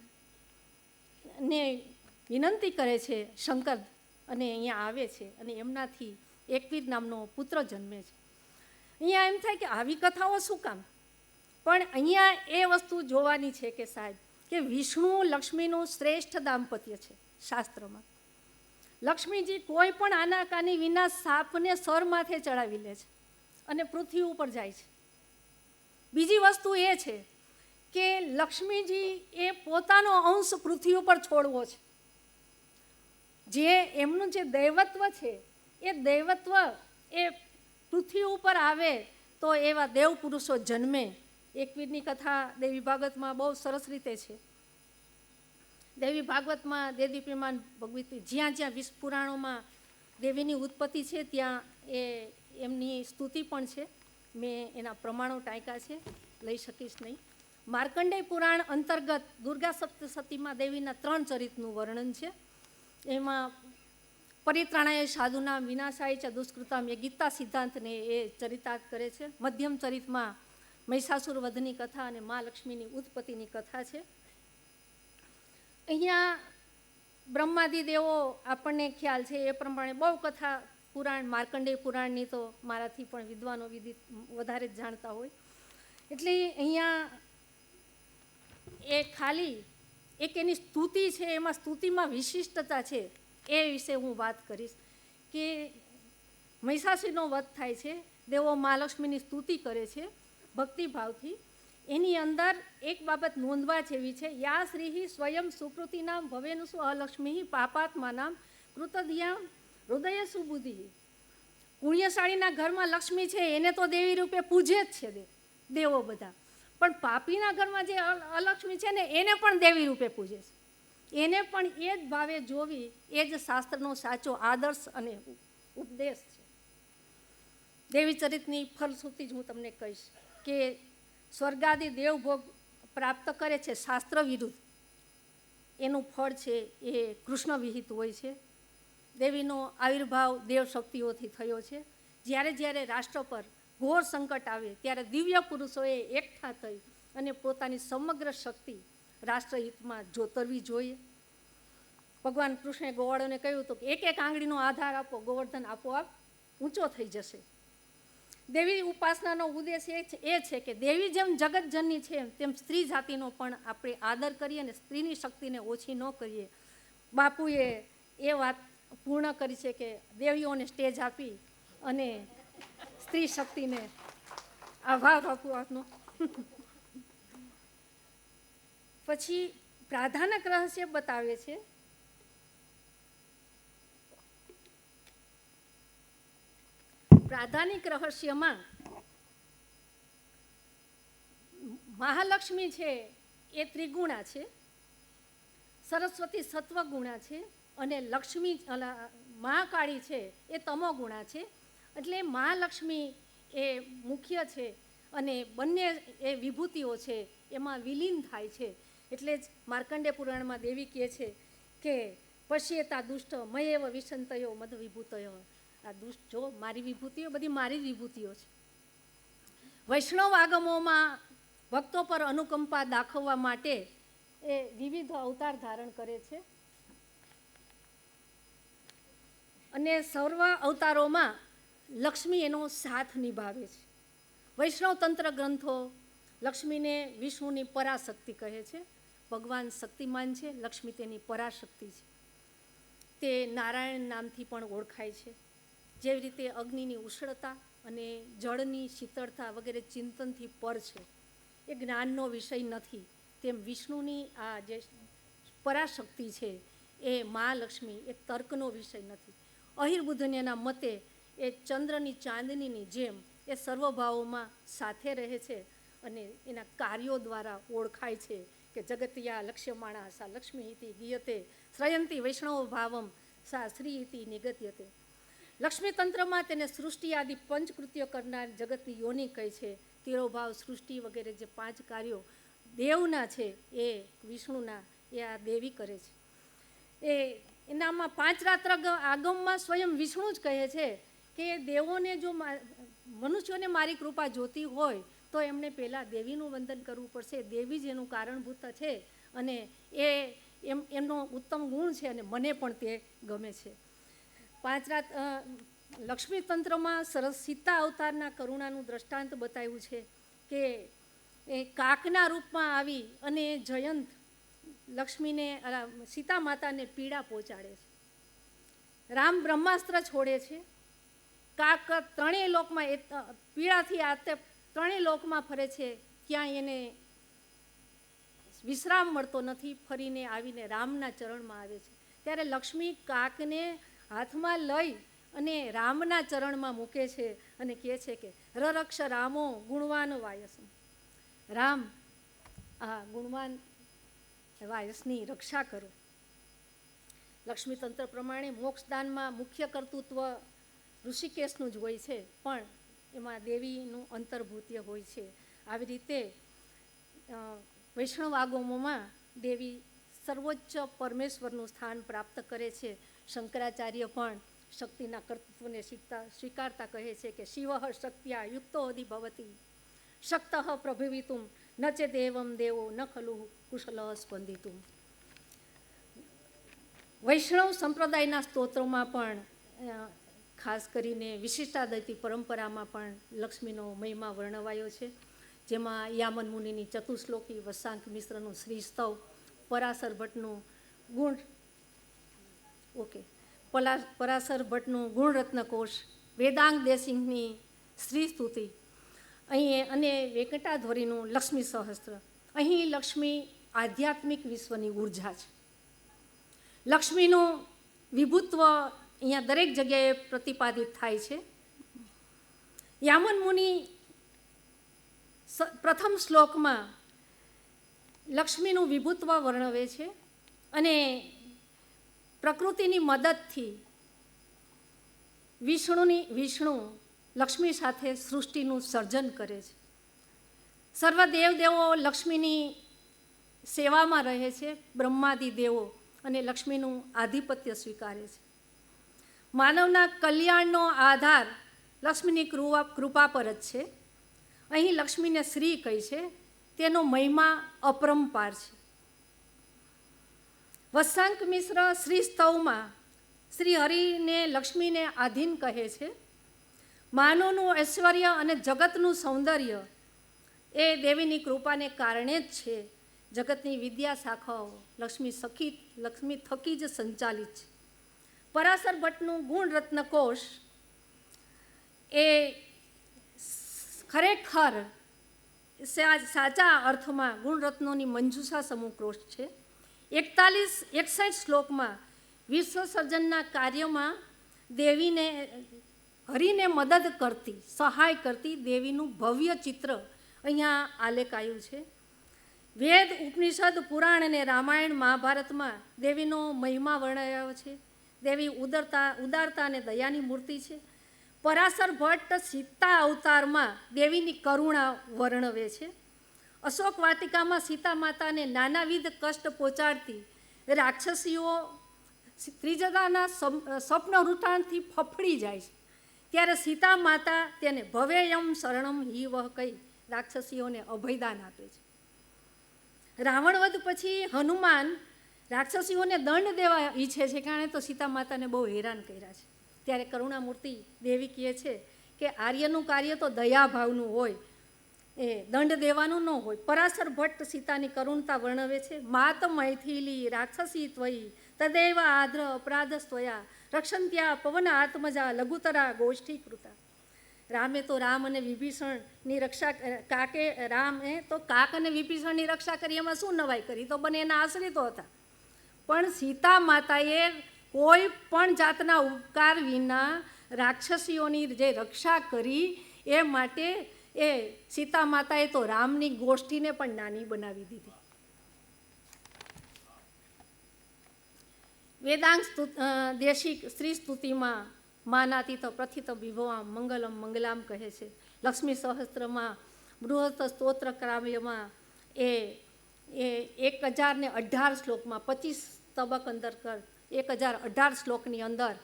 વિનંતી કરે છે શંકર, અને અહીંયા આવે છે, અને એમનાથી એકવીર નામનો પુત્ર જન્મે છે. અહીંયા એમ થાય કે આવી કથાઓ શું કામ? પણ અહીંયા એ વસ્તુ જોવાની છે કે સાહેબ, કે વિષ્ણુ લક્ષ્મીનું શ્રેષ્ઠ દાંપત્ય છે શાસ્ત્રમાં. લક્ષ્મીજી કોઈ પણ આનાકાની વિના સાપને સર માથે ચડાવી લે છે અને પૃથ્વી ઉપર જાય છે. બીજી વસ્તુ એ છે કે લક્ષ્મીજી એ પોતાનો અંશ પૃથ્વી ઉપર છોડવો છે. જે એમનું જે દૈવત્વ છે એ દૈવત્વ એ પૃથ્વી ઉપર આવે તો એવા દેવ પુરુષો જન્મે. એકવીરની કથા દેવી ભાગવતમાં બહુ સરસ રીતે છે. દેવી ભાગવતમાં દેદીપ્યમાન ભગવતી, જ્યાં જ્યાં વિશ્વ પુરાણોમાં દેવીની ઉત્પત્તિ છે ત્યાં એમની સ્તુતિ પણ છે. મેં એના પ્રમાણો ટાંક્યા છે, લઈ શકીશ નહીં. માર્કંડેય પુરાણ અંતર્ગત દુર્ગા સપ્તસતીમાં દેવીના 3 ચરિત્રનું વર્ણન છે. એમાં પરિત્રાણાય સાધુના વિનાશાય ચ દુષ્કૃતામ એ ગીતા સિદ્ધાંતને એ ચરિતાર્થ કરે છે. મધ્યમ ચરિતમાં મહિષાસુર વધની કથા અને મા લક્ષ્મીની ઉત્પત્તિની કથા છે. અહીંયા બ્રહ્માદિ દેવો આપણને ખ્યાલ છે એ પ્રમાણે બહુ કથા પુરાણ, માર્કંડેય પુરાણની તો મારાથી પણ વિદ્વાનો વધારે જ જાણતા હોય. એટલે અહીંયા એ ખાલી એક એની સ્તુતિ છે, એમાં સ્તુતિમાં વિશિષ્ટતા છે એ વિશે હું વાત કરીશ. કે મહિષાસુરનો વધ થાય છે, દેવો મહાલક્ષ્મીની સ્તુતિ કરે છે ભક્તિભાવથી. એની અંદર એક બાબત નોંધવા જેવી છે, યા શ્રી સ્વયં સુકૃતિનામ ભવેનુસુ અલક્ષ્મી પાપાત્માનામ કૃતદિયામ હૃદય સુબુદ્ધિ. પુણ્યશાળીના ઘરમાં લક્ષ્મી છે એને તો દેવી રૂપે પૂજે જ છે દેવો બધા, પણ પાપીના ઘરમાં જે અલક્ષ્મી છે ને એને પણ દેવી રૂપે પૂજે છે. એને પણ એ જ ભાવે જોવી, એ જ શાસ્ત્રનો સાચો આદર્શ અને ઉપદેશ છે. દેવી ચરિત્રની ફલશ્રુતિ જ હું તમને કહીશ કે સ્વર્ગાદી દેવભોગ પ્રાપ્ત કરે છે શાસ્ત્ર વિરુદ્ધ, એનું ફળ છે એ કૃષ્ણ વિહિત હોય છે. દેવીનો આવિર્ભાવ દેવ શક્તિઓથી થયો છે. જ્યારે જ્યારે રાષ્ટ્ર પર ઘોર સંકટ આવે ત્યારે દિવ્ય પુરુષોએ એકઠા થઈ અને પોતાની સમગ્ર શક્તિ રાષ્ટ્રહિતમાં જોતરવી જોઈએ. ભગવાન કૃષ્ણે ગોવાળોને કહ્યું હતું કે એક એક આંગળીનો આધાર આપો, ગોવર્ધન આપોઆપ ઊંચો થઈ જશે. દેવી ઉપાસનાનો ઉદ્દેશ એ છે કે દેવી જેમ જગતજનની છે તેમ સ્ત્રી જાતિનો પણ આપણે આદર કરીએ અને સ્ત્રીની શક્તિને ઓછી ન કરીએ. બાપુએ એ વાત પૂર્ણ કરી છે કે દેવીઓને સ્ટેજ આપી અને સ્ત્રી શક્તિને આભાર બાપુ આપનો. પછી પ્રાધાનક રહસ્ય બતાવે છે. પ્રાધાનિક રહસ્યમાં મહાલક્ષ્મી છે એ ત્રિગુણા છે, સરસ્વતી સત્વગુણા છે અને લક્ષ્મી મહાકાળી છે એ તમોગુણા છે. એટલે મહાલક્ષ્મી એ મુખ્ય છે અને બંને એ વિભૂતિઓ છે એમાં વિલીન થાય છે. એટલે જ માર્કંડેય પુરાણમાં દેવી કહે છે કે પશ્યેતા દુષ્ટ મયેવ વિસંતયો મદ વિભૂતયો. આ દુષ્ટ જો મારી વિભૂતિઓ બધી મારી જ વિભૂતિઓ છે. વૈષ્ણવ આગમોમાં ભક્તો પર અનુકંપા દાખવવા માટે એ વિવિધ અવતાર ધારણ કરે છે અને સર્વ અવતારોમાં લક્ષ્મી એનો સાથ નિભાવે છે. વૈષ્ણવ તંત્ર ગ્રંથો લક્ષ્મીને વિષ્ણુની પરાશક્તિ કહે છે. ભગવાન શક્તિમાન છે, લક્ષ્મી તેની પરાશક્તિ છે. તે નારાયણ નામથી પણ ઓળખાય છે. જેવી રીતે અગ્નિની ઉષ્ણતા અને જળની શીતળતા વગેરે ચિંતનથી પર છે, એ જ્ઞાનનો વિષય નથી, તેમ વિષ્ણુની આ જે પરાશક્તિ છે એ મહાલક્ષ્મી એ તર્કનો વિષય નથી. અહિર્બુદ્ધન્યના મતે એ ચંદ્રની ચાંદનીની જેમ એ સર્વભાવોમાં સાથે રહે છે અને એના કાર્યો દ્વારા ઓળખાય છે કે જગતિયા લક્ષ્યમાણા સા લક્ષ્મી ઇતિ ગીયતે શ્રયંતી વૈષ્ણવ ભાવમ સા શ્રી ઇતિ નિગત્યતે. લક્ષ્મી તંત્રમાં તેને સૃષ્ટિ આદિ પંચકૃત્યો કરનાર જગતની યોની કહે છે. તિરોભાવ, સૃષ્ટિ વગેરે જે 5 કાર્યો દેવના છે એ વિષ્ણુના એ આ દેવી કરે છે. એનામાં 5 રાત્ર આગમમાં સ્વયં વિષ્ણુ જ કહે છે કે દેવોને જો મનુષ્યોને મારી કૃપા જોતી હોય તો એમણે પહેલાં દેવીનું વંદન કરવું પડશે. દેવી જ એનું કારણભૂત છે અને એમનો ઉત્તમ ગુણ છે અને મને પણ તે ગમે છે. 5 રાત લક્ષ્મી તંત્રમાં સરસ સીતા અવતારના કરુણાનું દ્રષ્ટાંત બતાવ્યું છે કે એ કાકના રૂપમાં આવી અને જયંત લક્ષ્મીને સીતા માતાને પીડા પહોંચાડે છે. રામ બ્રહ્માસ્ત્ર છોડે છે. કાક ત્રણેય લોકમાં પીડાથી આ ત્રણેય લોકમાં ફરે છે, ક્યાંય એને વિશ્રામ મળતો નથી. ફરીને આવીને રામના ચરણમાં આવે છે. ત્યારે લક્ષ્મી કાકને હાથમાં લઈ અને રામના ચરણમાં મૂકે છે અને કહે છે કે રરક્ષ રામો ગુણવાન વાયસમ. રામ આ ગુણવાન વાયસની રક્ષા કરો. લક્ષ્મી તંત્ર પ્રમાણે મોક્ષદાનમાં મુખ્ય કર્તૃત્વ ઋષિકેશનું જ હોય છે, પણ એમાં દેવીનું અંતર્ભૂત્ય હોય છે. આવી રીતે વૈષ્ણવ આગમોમાં દેવી સર્વોચ્ચ પરમેશ્વરનું સ્થાન પ્રાપ્ત કરે છે. શંકરાચાર્ય પણ શક્તિના કર્તૃત્વને સ્વીકારતા કહે છે કે શિવ શક્ત્યા યુક્તો અધિભવતી શક્ત પ્રભવિતુમ ન ચે દેવમ દેવો ન ખલુ કુશલ સ્પંદિતુમ. વૈષ્ણવ સંપ્રદાયના સ્તોત્રોમાં પણ ખાસ કરીને વિશિષ્ટાદ્વૈતી પરંપરામાં પણ લક્ષ્મીનો મહિમા વર્ણવાયો છે. જેમાં યામન મુનિની ચતુશ્લોકી, વસાંક મિશ્રનું શ્રીસ્તવ, પરાશર ભટ્ટનું પરાશર ભટ્ટનું ગુણરત્નકોશ, વેદાંગ દેશિંગની શ્રી સ્તુતિ અહીં અને વેંકટાધોરીનું લક્ષ્મી સહસ્ત્ર. અહીં લક્ષ્મી આધ્યાત્મિક વિશ્વની ઉર્જા છે. લક્ષ્મીનું વિભુત્વ અહીંયા દરેક જગ્યાએ પ્રતિપાદિત થાય છે. યામન મુનિ પ્રથમ શ્લોકમાં લક્ષ્મીનું વિભુત્વ વર્ણવે છે અને પ્રકૃતિની મદદથી વિષ્ણુ લક્ષ્મી સાથે સૃષ્ટિનું સર્જન કરે છે. સર્વ દેવદેવો લક્ષ્મીની સેવામાં રહે છે. બ્રહ્માદિ દેવો અને લક્ષ્મીનું આધિપત્ય સ્વીકારે છે. માનવના કલ્યાણનો આધાર લક્ષ્મીની કૃપા પર જ છે. અહીં લક્ષ્મીને શ્રી કહી છે, તેનો મહિમા અપરંપાર છે. વત્સાંક મિશ્ર શ્રી સ્તવમાં શ્રી હરિને લક્ષ્મીને આધીન કહે છે. માનવનું ઐશ્વર્ય અને જગતનું સૌંદર્ય એ દેવીની કૃપાને કારણે જ છે. જગતની વિદ્યા શાખાઓ લક્ષ્મી થકી જ સંચાલિત છે. પરાશર ભટ્ટનું ગુણ રત્નકોશ એ ખરેખર સાચા અર્થમાં ગુણરત્નોની મંજુષા સમૂહ કોશ છે. 61 શ્લોકમાં વિશ્વ સર્જનના કાર્યમાં દેવીને હરિને મદદ કરતી સહાય કરતી દેવીનું ભવ્ય ચિત્ર અહીંયા આલેખાયું છે. વેદ ઉપનિષદ પુરાણ અને રામાયણ મહાભારતમાં દેવીનો મહિમા વર્ણવ્યો છે. દેવી ઉદારતા અને દયાની મૂર્તિ છે. પરાશર ભટ્ટ સીતા અવતારમાં દેવીની કરુણા વર્ણવે છે. અશોક વાટિકામાં સીતા માતાને નાનાવિધ કષ્ટ પહોંચાડતી રાક્ષસીઓ ત્રિજટાના સ્વપ્ન વૃત્તાંતથી ફફડી જાય છે. ત્યારે સીતા માતા તેને ભવેયમ શરણમ હિ વહ કહી રાક્ષસીઓને અભયદાન આપે છે. રાવણવધ પછી હનુમાન રાક્ષસીઓને દંડ દેવા ઈચ્છે છે, કારણ તો સીતા માતાને બહુ હેરાન કર્યા છે. ત્યારે કરુણામૂર્તિ દેવી કહે છે કે આર્યનું કાર્ય તો દયાભાવનું હોય, એ દંડ દેવાનું ન હોય. પરાશર ભટ્ટ સીતાની કરુણતા વર્ણવે છે. માત મૈથિલી રાક્ષસી ત્વયી તદૈવ આદ્ર અપરાધ સ્ત્વયા રક્ષંત્યા પવન આત્મજા લઘુતરા ગોષ્ઠી કૃતા. રામે તો રામ અને વિભીષણની રક્ષા રામે તો કાક અને વિભીષણની રક્ષા કરી, એમાં શું નવાઈ કરી, તો બંને એના આશ્રિતો હતા. પણ સીતા માતાએ કોઈ પણ જાતના ઉપકાર વિના રાક્ષસીઓની જે રક્ષા કરી, એ માટે એ સીતા માતાએ તો રામની ગોષ્ઠીને પણ નાની બનાવી દીધી. વેદાંગ દેશિક સ્ત્રી સ્તુતિમાં માનાતી તો પ્રથિત વિભવામ મંગલમ મંગલામ કહે છે. લક્ષ્મી સહસ્ત્રમાં બૃહત સ્તોત્ર કાવ્યમાં એ 1018 શ્લોકમાં 25 તબક અંતર્ગત 1018 શ્લોકની અંદર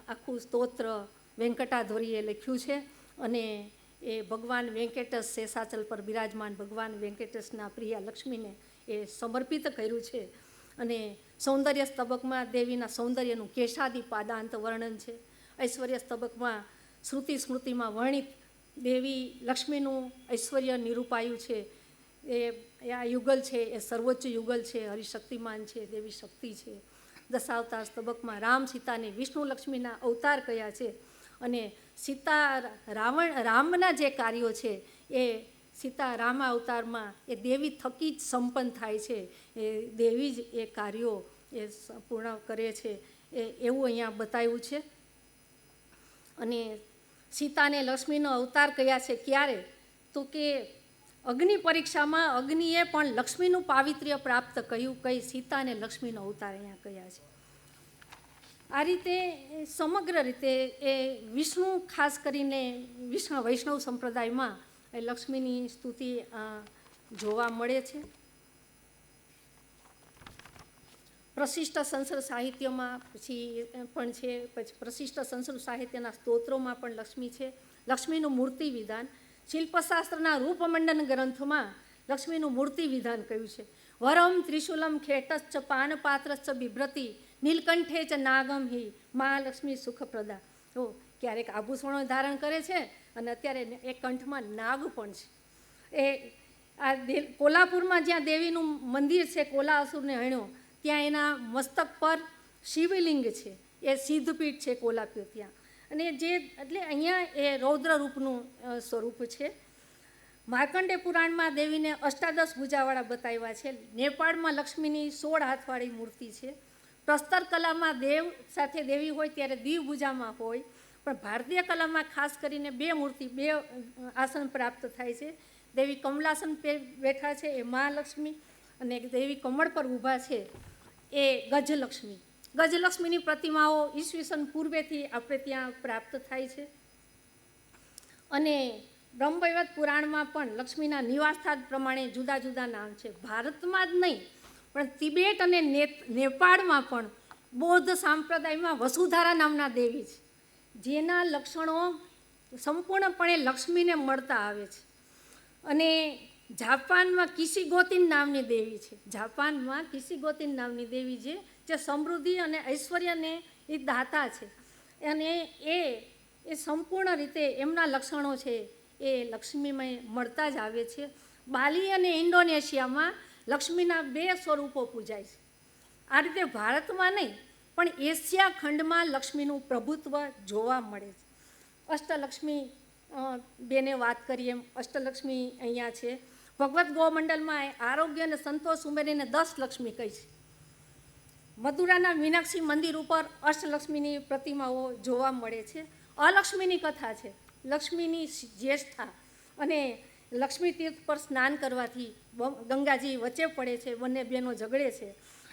આખું સ્તોત્ર વેંકટાધોરીએ લખ્યું છે. અને એ ભગવાન વેંકટેશ શેષાચલ પર બિરાજમાન ભગવાન વેંકટેશના પ્રિયા લક્ષ્મીને એ સમર્પિત કર્યું છે. અને સૌંદર્ય સ્તબકમાં દેવીના સૌંદર્યનું કેશાદી પાદાંત વર્ણન છે. ઐશ્વર્ય સ્તબકમાં શ્રુતિ સ્મૃતિમાં વર્ણિત દેવી લક્ષ્મીનું ઐશ્વર્ય નિરૂપાયું છે. એ આ યુગલ છે એ સર્વોચ્ચ યુગલ છે, હરિશક્તિમાન છે, દેવી શક્તિ છે. દશાવતાર સ્તબકમાં રામ સીતાને વિષ્ણુ લક્ષ્મીના અવતાર કયા છે. અને સીતા રામના જે કાર્યો છે એ સીતા રામ અવતારમાં એ દેવી થકી જ સંપન્ન થાય છે. એ દેવી જ એ કાર્યો એ પૂર્ણ કરે છે, એવું અહીંયા બતાવ્યું છે. અને સીતાને લક્ષ્મીનો અવતાર કયા છે ક્યારે, તો કે અગ્નિ પરીક્ષામાં અગ્નિએ પણ લક્ષ્મીનું પાવિત્ર્ય પ્રાપ્ત કહ્યું, કઈ સીતા અને લક્ષ્મીનો અવતાર અહીંયા કયા છે. આ રીતે સમગ્ર રીતે એ વિષ્ણુ ખાસ કરીને વૈષ્ણવ સંપ્રદાયમાં એ લક્ષ્મીની સ્તુતિ જોવા મળે છે. પ્રશિષ્ટ સંસ્કૃત સાહિત્યમાં પછી પણ છે, પછી પ્રશિષ્ટ સંસ્કૃત સાહિત્યના સ્તોત્રોમાં પણ લક્ષ્મી છે. લક્ષ્મીનું મૂર્તિ વિધાન શિલ્પશાસ્ત્રના રૂપમંડન ગ્રંથમાં લક્ષ્મીનું મૂર્તિ વિધાન કહ્યું છે. વરમ ત્રિશુલમ ખેટશ્ચ પાનપાત્રશ્ચ બિભ્રતિ નીલકંઠે ચ નાગમ હિ મહાલક્ષ્મી સુખપ્રદા. તો ક્યારેક આભૂષણો ધારણ કરે છે અને અત્યારે એ કંઠમાં નાગ પણ છે. એ આ કોલ્હાપુરમાં જ્યાં દેવીનું મંદિર છે, કોલ્હાસુરને હણ્યો, ત્યાં એના મસ્તક પર શિવલિંગ છે. એ સિદ્ધપીઠ છે કોલ્હાપુર ત્યાં. અને જે એટલે અહીંયા એ રૌદ્ર રૂપનું સ્વરૂપ છે. માર્કંડે પુરાણમાં દેવીને અષ્ટાદશ ભુજાવાળા બતાવ્યા છે. નેપાળમાં લક્ષ્મીની 16 હાથવાળી મૂર્તિ છે. પ્રસ્તર કલામાં દેવ સાથે દેવી હોય ત્યારે દ્વિભુજામાં હોય, પણ ભારતીય કલામાં ખાસ કરીને 2 મૂર્તિ 2 આસન પ્રાપ્ત થાય છે. દેવી કમલાસન બેઠા છે એ મહાલક્ષ્મી, અને દેવી કમળ પર ઊભા છે એ ગજલક્ષ્મી. ગજલક્ષ્મીની પ્રતિમાઓ ઈસવીસન પૂર્વેથી આપણે ત્યાં પ્રાપ્ત થાય છે. અને બ્રહ્મવૈવર્ત પુરાણમાં પણ લક્ષ્મીના નિવાસસ્થાન પ્રમાણે જુદા જુદા નામ છે. ભારતમાં જ નહીં પણ તિબેટ અને નેપાળમાં પણ બૌદ્ધ સંપ્રદાયમાં વસુધારા નામના દેવી છે, જેના લક્ષણો સંપૂર્ણપણે લક્ષ્મીને મળતા આવે છે. અને જાપાનમાં કિશિગોતિન નામની દેવી છે. જાપાનમાં કિશિગોતિન નામની દેવી છે, જે સમૃદ્ધિ અને ઐશ્વર્યને એ દાતા છે. અને એ સંપૂર્ણ રીતે એમના લક્ષણો છે એ લક્ષ્મીમય મળતા જ આવે છે. બાલી અને ઇન્ડોનેશિયામાં લક્ષ્મીના 2 સ્વરૂપો પૂજાય છે. આ રીતે ભારતમાં નહીં પણ એશિયા ખંડમાં લક્ષ્મીનું પ્રભુત્વ જોવા મળે છે. અષ્ટલક્ષ્મી બેને વાત કરીએ એમ અષ્ટલક્ષ્મી અહીંયા છે. ભગવદ્ ગોમંડલમાં આરોગ્ય અને સંતોષ ઉમેરીને 10 લક્ષ્મી કહી છે. મથુરાના મીનાક્ષી મંદિર ઉપર અષ્ટલક્ષ્મીની પ્રતિમાઓ જોવા મળે છે. અલક્ષ્મીની કથા છે. લક્ષ્મીની જ્યેષ્ઠા અને લક્ષ્મી તીર્થ પર સ્નાન કરવાથી ગંગાજી વચ્ચે પડે છે, બંને બહેનો ઝઘડે છે.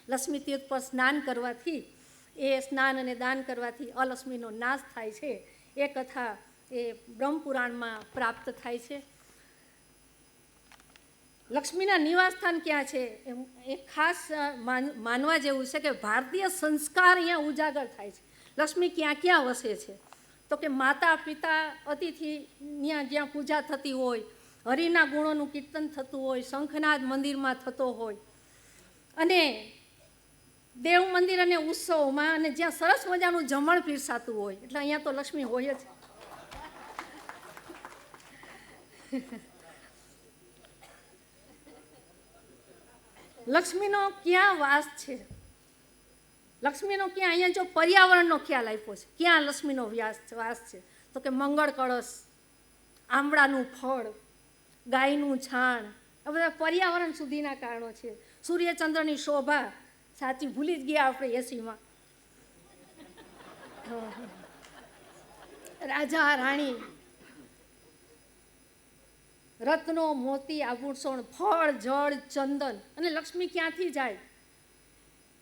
લક્ષ્મી તીર્થ પર સ્નાન કરવાથી એ સ્નાન અને દાન કરવાથી અલક્ષ્મીનો નાશ થાય છે. એ કથા એ બ્રહ્મપુરાણમાં પ્રાપ્ત થાય છે. લક્ષ્મીના નિવાસસ્થાન ક્યાં છે એ ખાસ માનવા જેવું છે કે ભારતીય સંસ્કાર અહીંયા ઉજાગર થાય છે. લક્ષ્મી ક્યાં ક્યાં વસે છે તો કે માતા પિતા અતિથિ જ્યાં પૂજા થતી હોય, હરિના ગુણોનું કીર્તન થતું હોય, શંખનાદ મંદિરમાં થતો હોય, અને દેવ મંદિર અને ઉત્સવોમાં, અને જ્યાં સરસ મજાનું જમણ પીરસાતું હોય, એટલે અહીંયા તો લક્ષ્મી હોય જ. લક્ષ્મીનો ક્યાં વાસ છે? લક્ષ્મીનો ક્યાં, અહીંયા જો પર્યાવરણનો ખ્યાલ આપ્યો છે, ક્યાં લક્ષ્મીનો વાસ છે તો કે મંગળ કળશ, આંબળાનું ફળ, ગાયનું છાણ, આ બધા પર્યાવરણ સુધીના કારણો છે. સૂર્યચંદ્રની શોભા, સાચી ભૂલી જ ગયા આપણે એસીમાં. રાજા રાણી, રત્નો મોતી આભૂષણ, ફળ જળ ચંદન. અને લક્ષ્મી ક્યાંથી જાય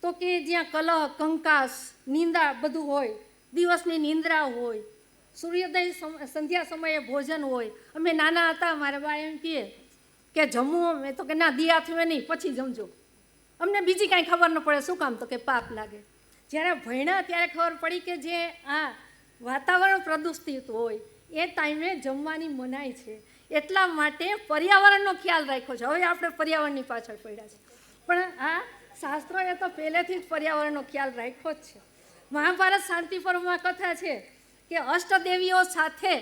તો કે જ્યાં કલહ કંકાસ નિંદા બધું હોય, દિવસની નિંદ્રા હોય, સૂર્યોદય સંધ્યા સમયે ભોજન હોય. અમે નાના હતા મારા બા એમ કહે કે જમવું, અમે તો કે ના દિયા થયું નહીં પછી જમજો. અમને બીજી કાંઈ ખબર ન પડે, શું કામ તો કે પાપ લાગે. જ્યારે ભણ્યા ત્યારે ખબર પડી કે જે આ વાતાવરણ પ્રદૂષિત હોય એ ટાઈમે જમવાની મનાઈ છે. એટલા માટે પર્યાવરણનો ખ્યાલ રાખ્યો છે. હવે આપણે પર્યાવરણની પાછળ પડ્યા છે, પણ આ શાસ્ત્રોએ તો પહેલેથી જ પર્યાવરણનો ખ્યાલ રાખ્યો જ છે. મહાભારત શાંતિ પર્વમાં કથા છે કે અષ્ટદેવીઓ સાથે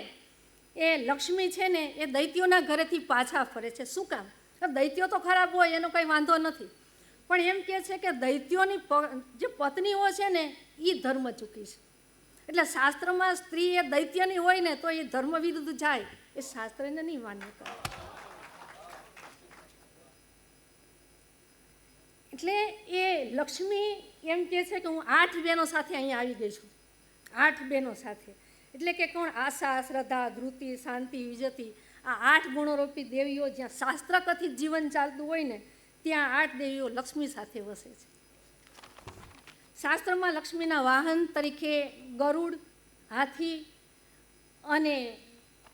એ લક્ષ્મી છે ને એ દૈત્યોના ઘરેથી પાછા ફરે છે. શું કામ? દૈત્યો તો ખરાબ હોય એનો કંઈ વાંધો નથી, પણ એમ કહે છે કે દૈત્યોની જે પત્નીઓ છે ને એ ધર્મ ચૂકી છે. એટલે શાસ્ત્રમાં સ્ત્રી એ દૈત્યની હોય ને તો એ ધર્મ વિરુદ્ધ જાય, એ શાસ્ત્રને નહીં માન્યતા. એટલે એ લક્ષ્મી એમ કહે છે કે હું 8 બહેનો સાથે અહીંયા આવી ગઈ છું. 8 બહેનો સાથે, એટલે કે કોણ? આશા, શ્રદ્ધા, ધૃતિ, શાંતિ, વિજતી. આ 8 ગુણોરૂપી દેવીઓ જ્યાં શાસ્ત્ર કથિત જીવન ચાલતું હોય ને ત્યાં 8 દેવીઓ લક્ષ્મી સાથે વસે છે. શાસ્ત્રમાં લક્ષ્મીના વાહન તરીકે ગરુડ, હાથી અને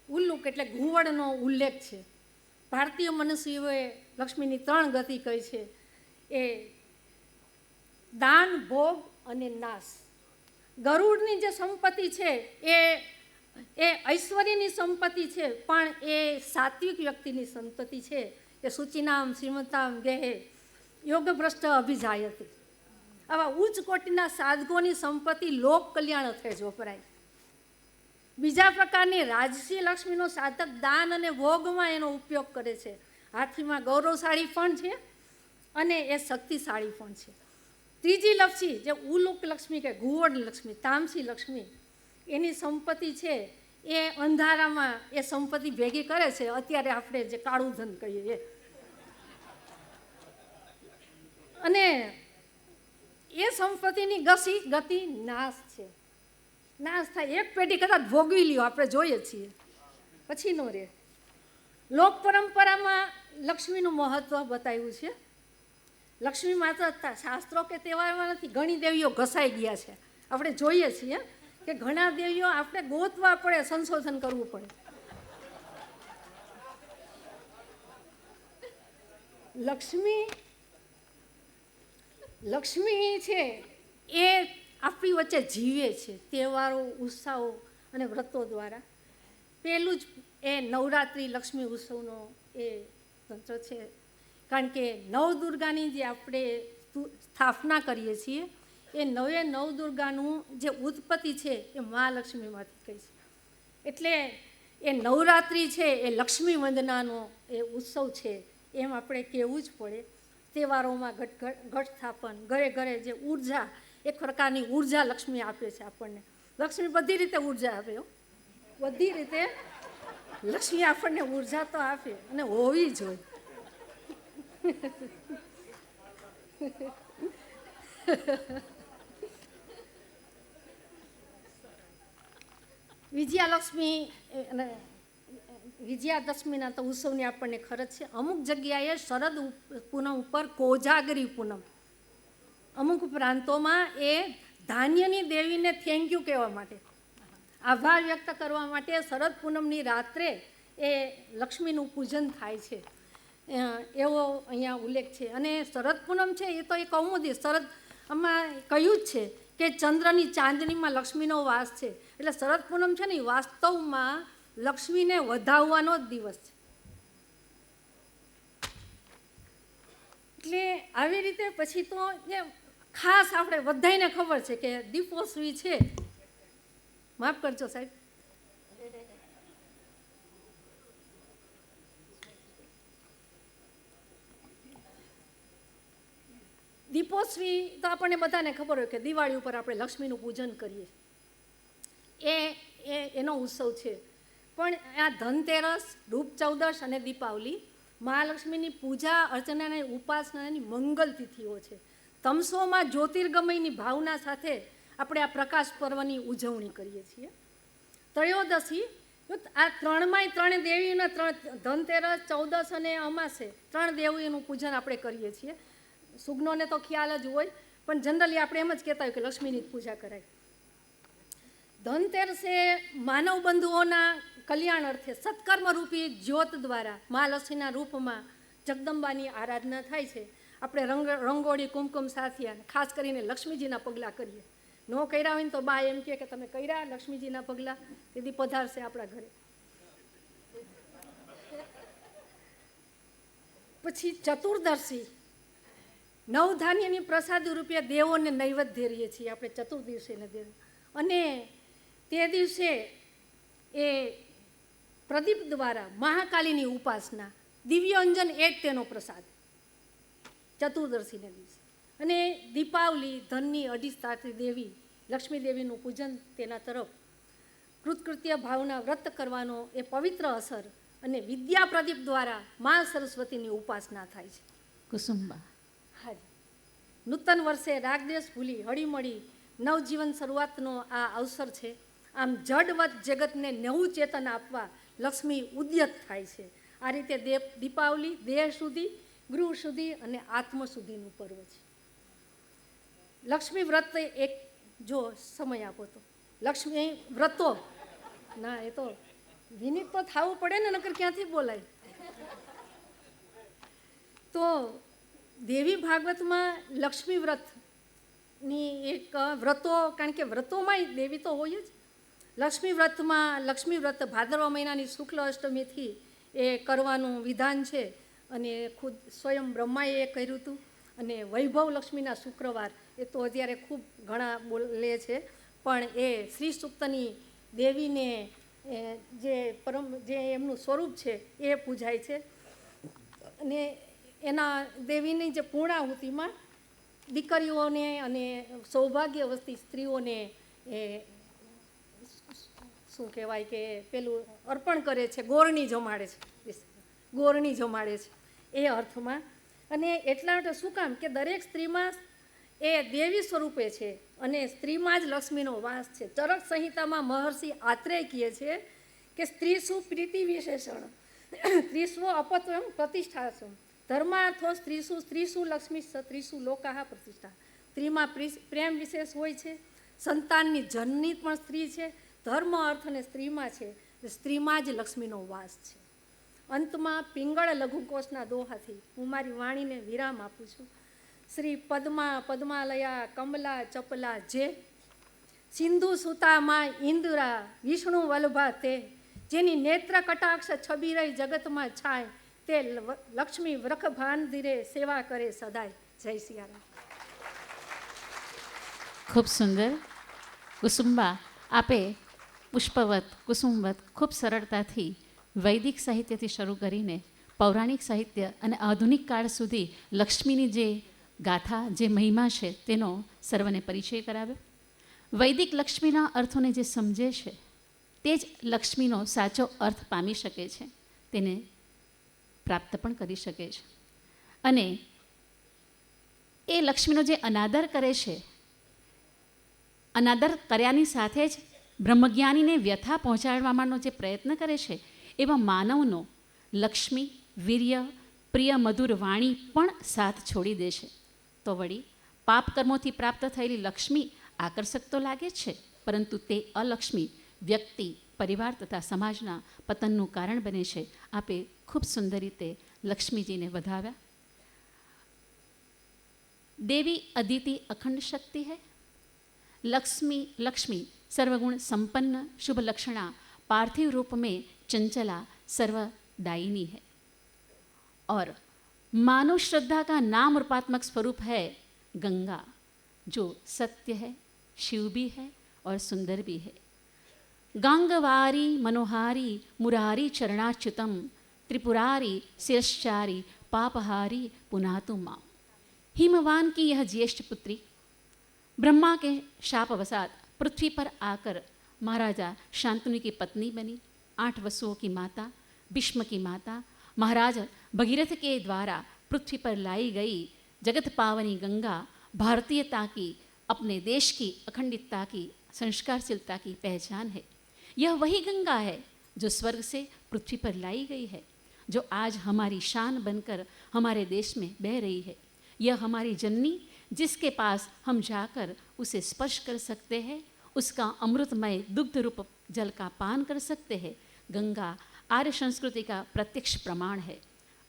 ઉલ્લુક એટલે ઘુવડનો ઉલ્લેખ છે. ભારતીય મનુષ્યોએ લક્ષ્મીની 3 ગતિ કહી છે, એ દાન, ભોગ અને નાશ. ગરુડની જે સંપત્તિ છે એ ઐશ્વર્યની સંપત્તિ છે, પણ એ સાત્વિક વ્યક્તિની સંપત્તિ છે. કે શુચિનામ શ્રીમતામ ગેહે યોગભ્રષ્ટ અભિજાયતે. આવા ઉચ્ચ કોટીના સાધકોની સંપત્તિ લોક કલ્યાણ અર્થે જ વપરાય. બીજા પ્રકારની રાજસી લક્ષ્મીનો સાધક દાન અને ભોગમાં એનો ઉપયોગ કરે છે. હાથીમાં ગૌરવશાળી પણ છે અને એ શક્તિશાળી પણ છે. ત્રીજી લક્ષ્મી જે ઉલુક લક્ષ્મી કે ઘુવડ લક્ષ્મી, તામસી લક્ષ્મી, એની સંપત્તિ છે એ અંધારામાં એ સંપત્તિ ભેગી કરે છે. અત્યારે આપણે જે કાળું ધન કહીએ, અને એ સંપત્તિની ગતિ નાશ છે. નાશ થાય, એક પેઢી કદાચ ભોગવી લ્યો, આપણે જોઈએ છીએ, પછી નો રહે. લોક પરંપરામાં લક્ષ્મીનું મહત્વ બતાવ્યું છે. લક્ષ્મી માત્ર શાસ્ત્રો કે તહેવારમાં નથી, ઘણી દેવીઓ ઘસાઈ ગયા છે. આપણે જોઈએ છીએ કે ઘણા દેવીઓ આપણે ગોતવા પડે, સંશોધન કરવું પડે. લક્ષ્મી છે એ આપણી વચ્ચે જીવે છે તહેવારો, ઉત્સવો અને વ્રતો દ્વારા. પહેલું જ એ નવરાત્રિ લક્ષ્મી ઉત્સવનો એ તંત્ર છે. કારણ કે નવદુર્ગાની જે આપણે સ્થાપના કરીએ છીએ એ નવદુર્ગાનું જે ઉત્પત્તિ છે એ મહાલક્ષ્મીમાંથી થઈ છે. એટલે એ નવરાત્રિ છે એ લક્ષ્મી વંદનાનો એ ઉત્સવ છે એમ આપણે કહેવું જ પડે. તહેવારોમાં ઘટ સ્થાપન, ઘરે ઘરે જે ઉર્જા, એક પ્રકારની ઉર્જા લક્ષ્મી આપે છે આપણને. લક્ષ્મી બધી રીતે ઉર્જા આપે, બધી રીતે લક્ષ્મી આપણને ઉર્જા તો આપે અને હોવી જોઈએ. વિજયાદશમીના તો ઉત્સવની આપણને ખરજ છે. અમુક જગ્યાએ શરદ પૂનમ ઉપર કોજાગરી પૂનમ, અમુક પ્રાંતોમાં એ ધાન્યની દેવીને થેન્ક યુ કહેવા માટે, આભાર વ્યક્ત કરવા માટે શરદ પૂનમની રાત્રે એ લક્ષ્મીનું પૂજન થાય છે, એવો અહીંયા ઉલ્લેખ છે. અને શરદ પૂનમ છે એ તો એ કૌમુદી શરદ આમાં કહ્યું જ છે કે ચંદ્રની ચાંદનીમાં લક્ષ્મીનો વાસ છે. એટલે શરદ પૂનમ છે ને એ વાસ્તવમાં લક્ષ્મીને વધાવવાનો જ દિવસ છે. એટલે આવી રીતે પછી તો જે ખાસ આપણે બધાને ખબર છે કે દીપોત્સવી છે, માફ કરજો સાહેબ, દીપોત્સવી તો આપણને બધાને ખબર હોય કે દિવાળી ઉપર આપણે લક્ષ્મીનું પૂજન કરીએ, એનો ઉત્સવ છે. પણ આ ધનતેરસ, રૂપ ચૌદશ અને દીપાવલી મહાલક્ષ્મીની પૂજા અર્ચનાની ઉપાસનાની મંગલ તિથિઓ છે. તમસોમાં જ્યોતિર્ગમયની ભાવના સાથે આપણે આ પ્રકાશ પર્વની ઉજવણી કરીએ છીએ. ત્રયોદશી, આ ત્રણે દેવીઓના ધનતેરસ, ચૌદશ અને અમાસે 3 દેવીઓનું પૂજન આપણે કરીએ છીએ. સુગ્નોને તો ખ્યાલ જ હોય, પણ જનરલી આપણે એમ જ કહેતા હોય કે લક્ષ્મીની જ પૂજા કરાય. ધનતેરસે માનવ બંધુઓના કલ્યાણ અર્થે સત્કર્મરૂપી જ્યોત દ્વારા મહાલક્ષ્મીના રૂપમાં જગદંબાની આરાધના થાય છે. આપણે રંગોળી, કુમકુમ સાથિયા, ખાસ કરીને લક્ષ્મીજીના પગલાં કરીએ. ન કર્યા હોય ને તો બા એમ કહે કે તમે કર્યા લક્ષ્મીજીના પગલાં, તેથી પધારશે આપણા ઘરે. પછી ચતુર્દશી, નવધાન્યની પ્રસાદ રૂપે દેવોને નૈવેદ્ય ધરીએ છીએ આપણે ચતુર્દશીને દેવ. અને તે દિવસે એ પ્રદીપ દ્વારા મહાકાલીની ઉપાસના, દિવ્ય અંજન એ જ તેનો પ્રસાદ ચતુર્દશીને દિવસે. અને દીપાવલી, ધનની અધિષ્ઠાત્રી દેવી લક્ષ્મી દેવીનું પૂજન, તેના તરફ કૃતકૃત્ય ભાવના વ્રત કરવાનો એ પવિત્ર અસર. અને વિદ્યા પ્રદીપ દ્વારા મા સરસ્વતીની ઉપાસના થાય છે. કુસુંબા, હાજી, નૂતન વર્ષે રાગદેશ ભૂલી હળીમળી નવજીવન શરૂઆતનો આ અવસર છે. આમ જડવત જગતને નવું ચેતન આપવા લક્ષ્મી ઉદ્યત થાય છે. આ રીતે દીપાવલી દેહ સુધી, ગૃહ સુધી અને આત્મ સુધીનું પર્વ છે. લક્ષ્મી વ્રત એક, જો સમય આપો તો લક્ષ્મી વ્રતો, ના એ તો વિનીત તો થવું પડે ને, નકર ક્યાંથી બોલાય. તો દેવી ભાગવતમાં લક્ષ્મી વ્રતની એક વ્રતો, કારણ કે વ્રતોમાંય દેવી તો હોય જ. લક્ષ્મી વ્રત ભાદરવા મહિનાની શુક્લ અષ્ટમીથી એ કરવાનું વિધાન છે. અને ખુદ સ્વયં બ્રહ્માએ એ કર્યું હતું. અને વૈભવ લક્ષ્મીના શુક્રવાર એ તો અત્યારે ખૂબ ઘણા બોલે છે, પણ એ શ્રી સૂક્તની દેવીને જે એમનું સ્વરૂપ છે એ પૂજાય છે. અને એના દેવીની જે પૂર્ણાહુતિમાં દીકરીઓને અને સૌભાગ્યવતી સ્ત્રીઓને એ શું કહેવાય કે પેલું અર્પણ કરે છે, ગોરણી જમાડે છે એ અર્થમાં. અને એટલા માટે શું કામ કે દરેક સ્ત્રીમાં એ દેવી સ્વરૂપે છે અને સ્ત્રીમાં જ લક્ષ્મીનો વાસ છે. ચરક સંહિતામાં મહર્ષિ આત્રેય કહે છે કે સ્ત્રીસુ પ્રીતિ વિશેષણ, સ્ત્રીસુ અપત્વમ પ્રતિષ્ઠાસમ, ધર્માર્થો સ્ત્રીસુ લક્ષ્મી, સ્ત્રીસુ લોકાહ પ્રતિષ્ઠા. સ્ત્રીમાં પ્રેમ વિશેષ હોય છે, સંતાનની જનની પણ સ્ત્રી છે, ધર્મ અર્થ અને સ્ત્રીમાં છે, સ્ત્રીમાં જ લક્ષ્મીનો વાસ છે. અંતમાં પિંગળ લઘુકોશના દોહાથી હું મારી વાણીને વિરામ આપું છું. શ્રી પદ્માલયા કમલા ચપલા જે, સિંધુ સુતામાં ઇન્દુરા વિષ્ણુ વલ્લભા તે, જેની નેત્ર કટાક્ષ છબી રહી જગતમાં છાય, તે લક્ષ્મી વ્રખ ભાન ધીરે સેવા કરે સદાય. જય સિયારામ. ખૂબ સુંદર. કુસુંબા, આપે પુષ્પવત કુસુમવત ખૂબ સરળતાથી વૈદિક સાહિત્યથી શરૂ કરીને પૌરાણિક સાહિત્ય અને આધુનિક કાળ સુધી લક્ષ્મીની જે ગાથા, જે મહિમા છે તેનો સર્વને પરિચય કરાવ્યો. વૈદિક લક્ષ્મીના અર્થોને જે સમજે છે તે જ લક્ષ્મીનો સાચો અર્થ પામી શકે છે, તેને પ્રાપ્ત પણ કરી શકે છે. અને એ લક્ષ્મીનો જે અનાદર કરે છે, અનાદર કર્યાની સાથે જ બ્રહ્મજ્ઞાનીને વ્યથા પહોંચાડવાનો જે પ્રયત્ન કરે છે, એવા માનવનો લક્ષ્મી વીર્ય પ્રિય મધુર વાણી પણ સાથ છોડી દે છે. તો વળી પાપ કર્મોથી પ્રાપ્ત થયેલી લક્ષ્મી આકર્ષક તો લાગે છે, પરંતુ તે અલક્ષ્મી વ્યક્તિ, પરિવાર તથા સમાજના પતનનું કારણ બને છે. આપે ખૂબ સુંદર રીતે લક્ષ્મીજીને વધાવ્યા. देवी अदिति अखंड शक्ति है. लक्ष्मी सर्वगुण संपन्न शुभ लक्षणा पार्थिव रूप में चंचला सर्वदायिनी है और मानव श्रद्धा का नाम रूपात्मक स्वरूप है गंगा, जो सत्य है, शिव भी है और सुंदर भी है. गंगवारी मनोहारी मुरारी चरणाच्युतम त्रिपुरारी शिरश्चारी पापहारी पुनातु मां. हिमवान की यह ज्येष्ठ पुत्री ब्रह्मा के शापवसात पृथ्वी पर आकर महाराजा शांतनु की पत्नी बनी. 8 वसुओं की माता, भीष्म की माता, महाराज भगीरथ के द्वारा पृथ्वी पर लाई गई जगत पावनी गंगा भारतीयता की, अपने देश की अखंडितता की, संस्कारशीलता की पहचान है. यह वही गंगा है जो स्वर्ग से पृथ्वी पर लाई गई है, जो आज हमारी शान बनकर हमारे देश में बह रही है. यह हमारी जननी, जिसके पास हम जाकर उसे स्पर्श कर सकते हैं, उसका अमृतमय दुग्ध रूप जल का पान कर सकते हैं. गंगा आर्य संस्कृति का प्रत्यक्ष प्रमाण है.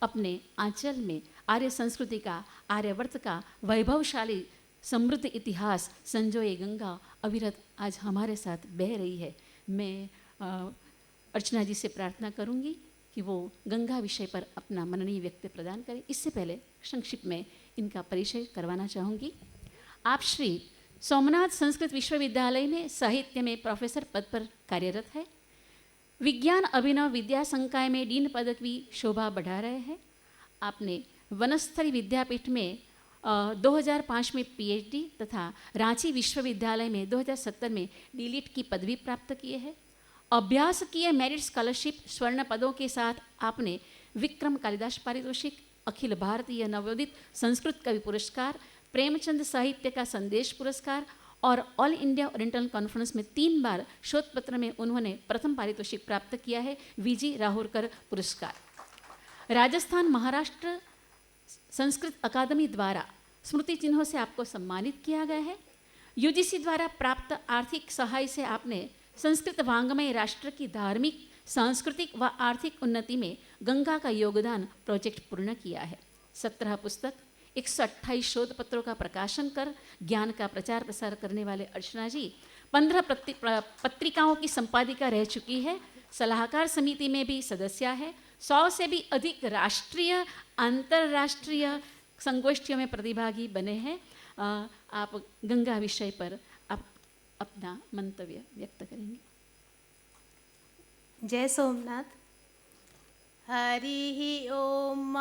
अपने आंचल में आर्य संस्कृति का, आर्यवर्त का वैभवशाली समृद्ध इतिहास संजोए गंगा अविरत आज हमारे साथ बह रही है. मैं अर्चना जी से प्रार्थना करूंगी कि वो गंगा विषय पर अपना मननीय व्यक्ति प्रदान करें. इससे पहले संक्षिप्त में इनका परिचय करवाना चाहूँगी. आप श्री सोमनाथ संस्कृत विश्वविद्यालय में साहित्य में प्रोफेसर पद पर कार्यरत है. विज्ञान अभिनव विद्या संकाय में डीन पदक भी शोभा बढ़ा रहे हैं. आपने वनस्थली विद्यापीठ में 2005 में PhD तथा रांची विश्वविद्यालय में 2017 में डीलिट की पदवी प्राप्त किए हैं. अभ्यास किए मेरिट स्कॉलरशिप स्वर्ण पदों के साथ आपने विक्रम कालिदास पारितोषिक, अखिल भारतीय नवोदित संस्कृत कवि पुरस्कार, प्रेमचंद साहित्य का संदेश पुरस्कार और ऑल इंडिया ओरिएंटल कॉन्फ्रेंस में 3 बार शोध पत्र में उन्होंने प्रथम पारितोषिक प्राप्त किया है, VG राहुरकर पुरस्कार. राजस्थान महाराष्ट्र संस्कृत अकादमी द्वारा स्मृति चिन्हों से आपको सम्मानित किया गया है. UGC द्वारा प्राप्त आर्थिक सहाय से आपने संस्कृत वांग्मय राष्ट्र की धार्मिक, सांस्कृतिक व आर्थिक उन्नति में गंगा का योगदान प्रोजेक्ट पूर्ण किया है. 17 पुस्तक, 128 शोध पत्रों का प्रकाशन कर ज्ञान का प्रचार प्रसार करने वाले अर्चना जी 15 पत्रिकाओं की संपादिका रह चुकी है. सलाहकार समिति में भी सदस्य है. 100 से भी अधिक राष्ट्रीय अंतर्राष्ट्रीय संगोष्ठियों में प्रतिभागी बने हैं. आप गंगा विषय पर आप अपना मंतव्य व्यक्त करेंगे. जय सोमनाथ. हरि ओम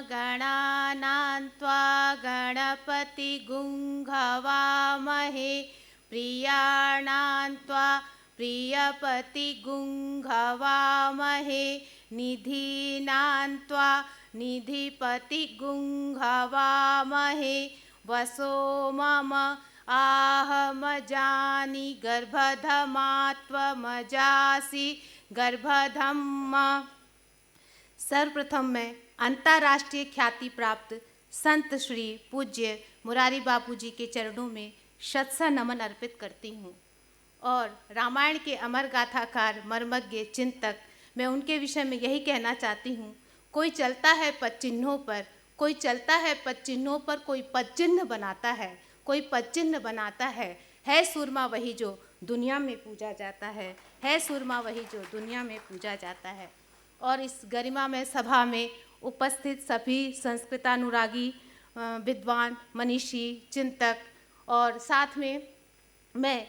गणानां त्वा गणपतिगुं हवामहे प्रियाणां त्वा प्रियपतिगुं हवामहे निधीनां त्वा निधिपतिगुं हवामहे वसो मम आहमजानि गर्भधमात्वमजासि गर्भधम्म. सर्वप्रथम मैं अंतर्राष्ट्रीय ख्याति प्राप्त संत श्री पूज्य मुरारी बापू जी के चरणों में शतसा नमन अर्पित करती हूँ. और रामायण के अमर गाथाकार मर्मज्ञ चिंतक, मैं उनके विषय में यही कहना चाहती हूँ. कोई चलता है पद चिन्हों पर, कोई चलता है पद चिन्हों पर, कोई पद चिन्ह बनाता है, कोई पद चिन्ह बनाता है सूरमा वही जो दुनिया में पूजा जाता है सूरमा वही जो दुनिया में पूजा जाता है. और इस गरिमा में सभा में उपस्थित सभी संस्कृतानुरागी विद्वान, मनीषी, चिंतक और साथ में मैं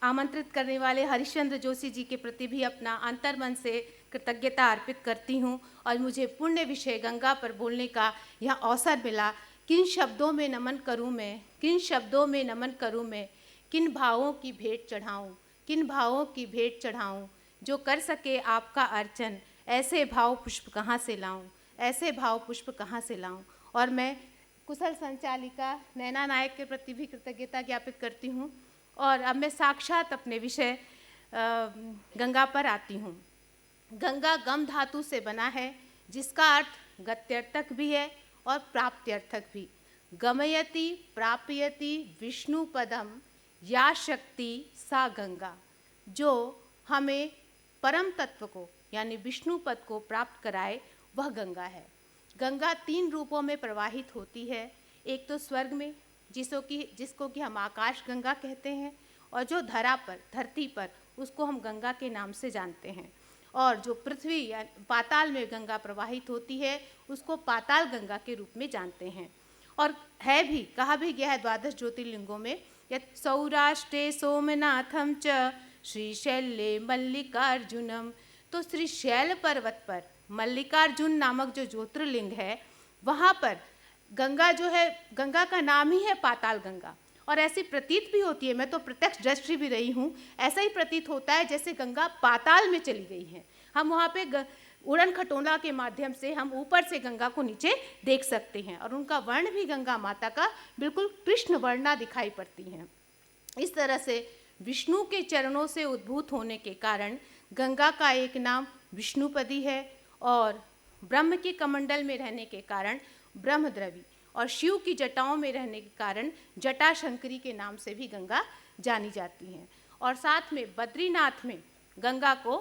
आमंत्रित करने वाले हरिश्चंद्र जोशी जी के प्रति भी अपना अंतर्मन से कृतज्ञता अर्पित करती हूँ। और मुझे पुण्य विषय गंगा पर बोलने का यह अवसर मिला। किन शब्दों में नमन करूँ मैं, किन शब्दों में नमन करूँ मैं, किन भावों की भेंट चढ़ाऊँ, किन भावों की भेंट चढ़ाऊँ, जो कर सके आपका अर्चन, ऐसे भाव पुष्प कहाँ से लाऊँ, ऐसे भाव पुष्प कहाँ से लाऊँ। और मैं कुशल संचालिका नैना नायक के प्रति भी कृतज्ञता ज्ञापित करती हूँ। और अब मैं साक्षात अपने विषय गंगा पर आती हूँ। गंगा गम धातु से बना है, जिसका अर्थ गत्यर्थक भी है और प्राप्त्यर्थक भी। गमयति प्राप्यति विष्णु पदम या शक्ति सा गंगा, जो हमें परम तत्व को यानी विष्णु पद को प्राप्त कराए, वह गंगा है। गंगा 3 रूपों में प्रवाहित होती है। एक तो स्वर्ग में, जिसको कि हम आकाश गंगा कहते हैं, और जो धरती पर उसको हम गंगा के नाम से जानते हैं। और जो पृथ्वी या पाताल में गंगा प्रवाहित होती है, उसको पाताल गंगा के रूप में जानते हैं। और है भी, कहा भी गया है 12 ज्योतिर्लिंगों में, यत् सौराष्ट्रे सोमनाथम च श्रीशैले मल्लिकार्जुनम। तो श्रीशैल पर्वत पर मल्लिकार्जुन नामक जो ज्योतिर्लिंग है, वहाँ पर गंगा जो है, गंगा का नाम ही है पाताल गंगा। और ऐसी प्रतीत भी होती है, मैं तो प्रत्यक्ष दृष्टि भी रही हूँ, ऐसा ही प्रतीत होता है जैसे गंगा पाताल में चली गई है। हम वहाँ पे उड़न खटोला के माध्यम से हम ऊपर से गंगा को नीचे देख सकते हैं, और उनका वर्ण भी गंगा माता का बिल्कुल कृष्ण वर्णा दिखाई पड़ती हैं। इस तरह से विष्णु के चरणों से उद्भूत होने के कारण गंगा का एक नाम विष्णुपदी है, और ब्रह्म के कमंडल में रहने के कारण ब्रह्मद्रवी, और शिव की जटाओं में रहने के कारण जटाशंकरी के नाम से भी गंगा जानी जाती हैं। और साथ में बद्रीनाथ में गंगा को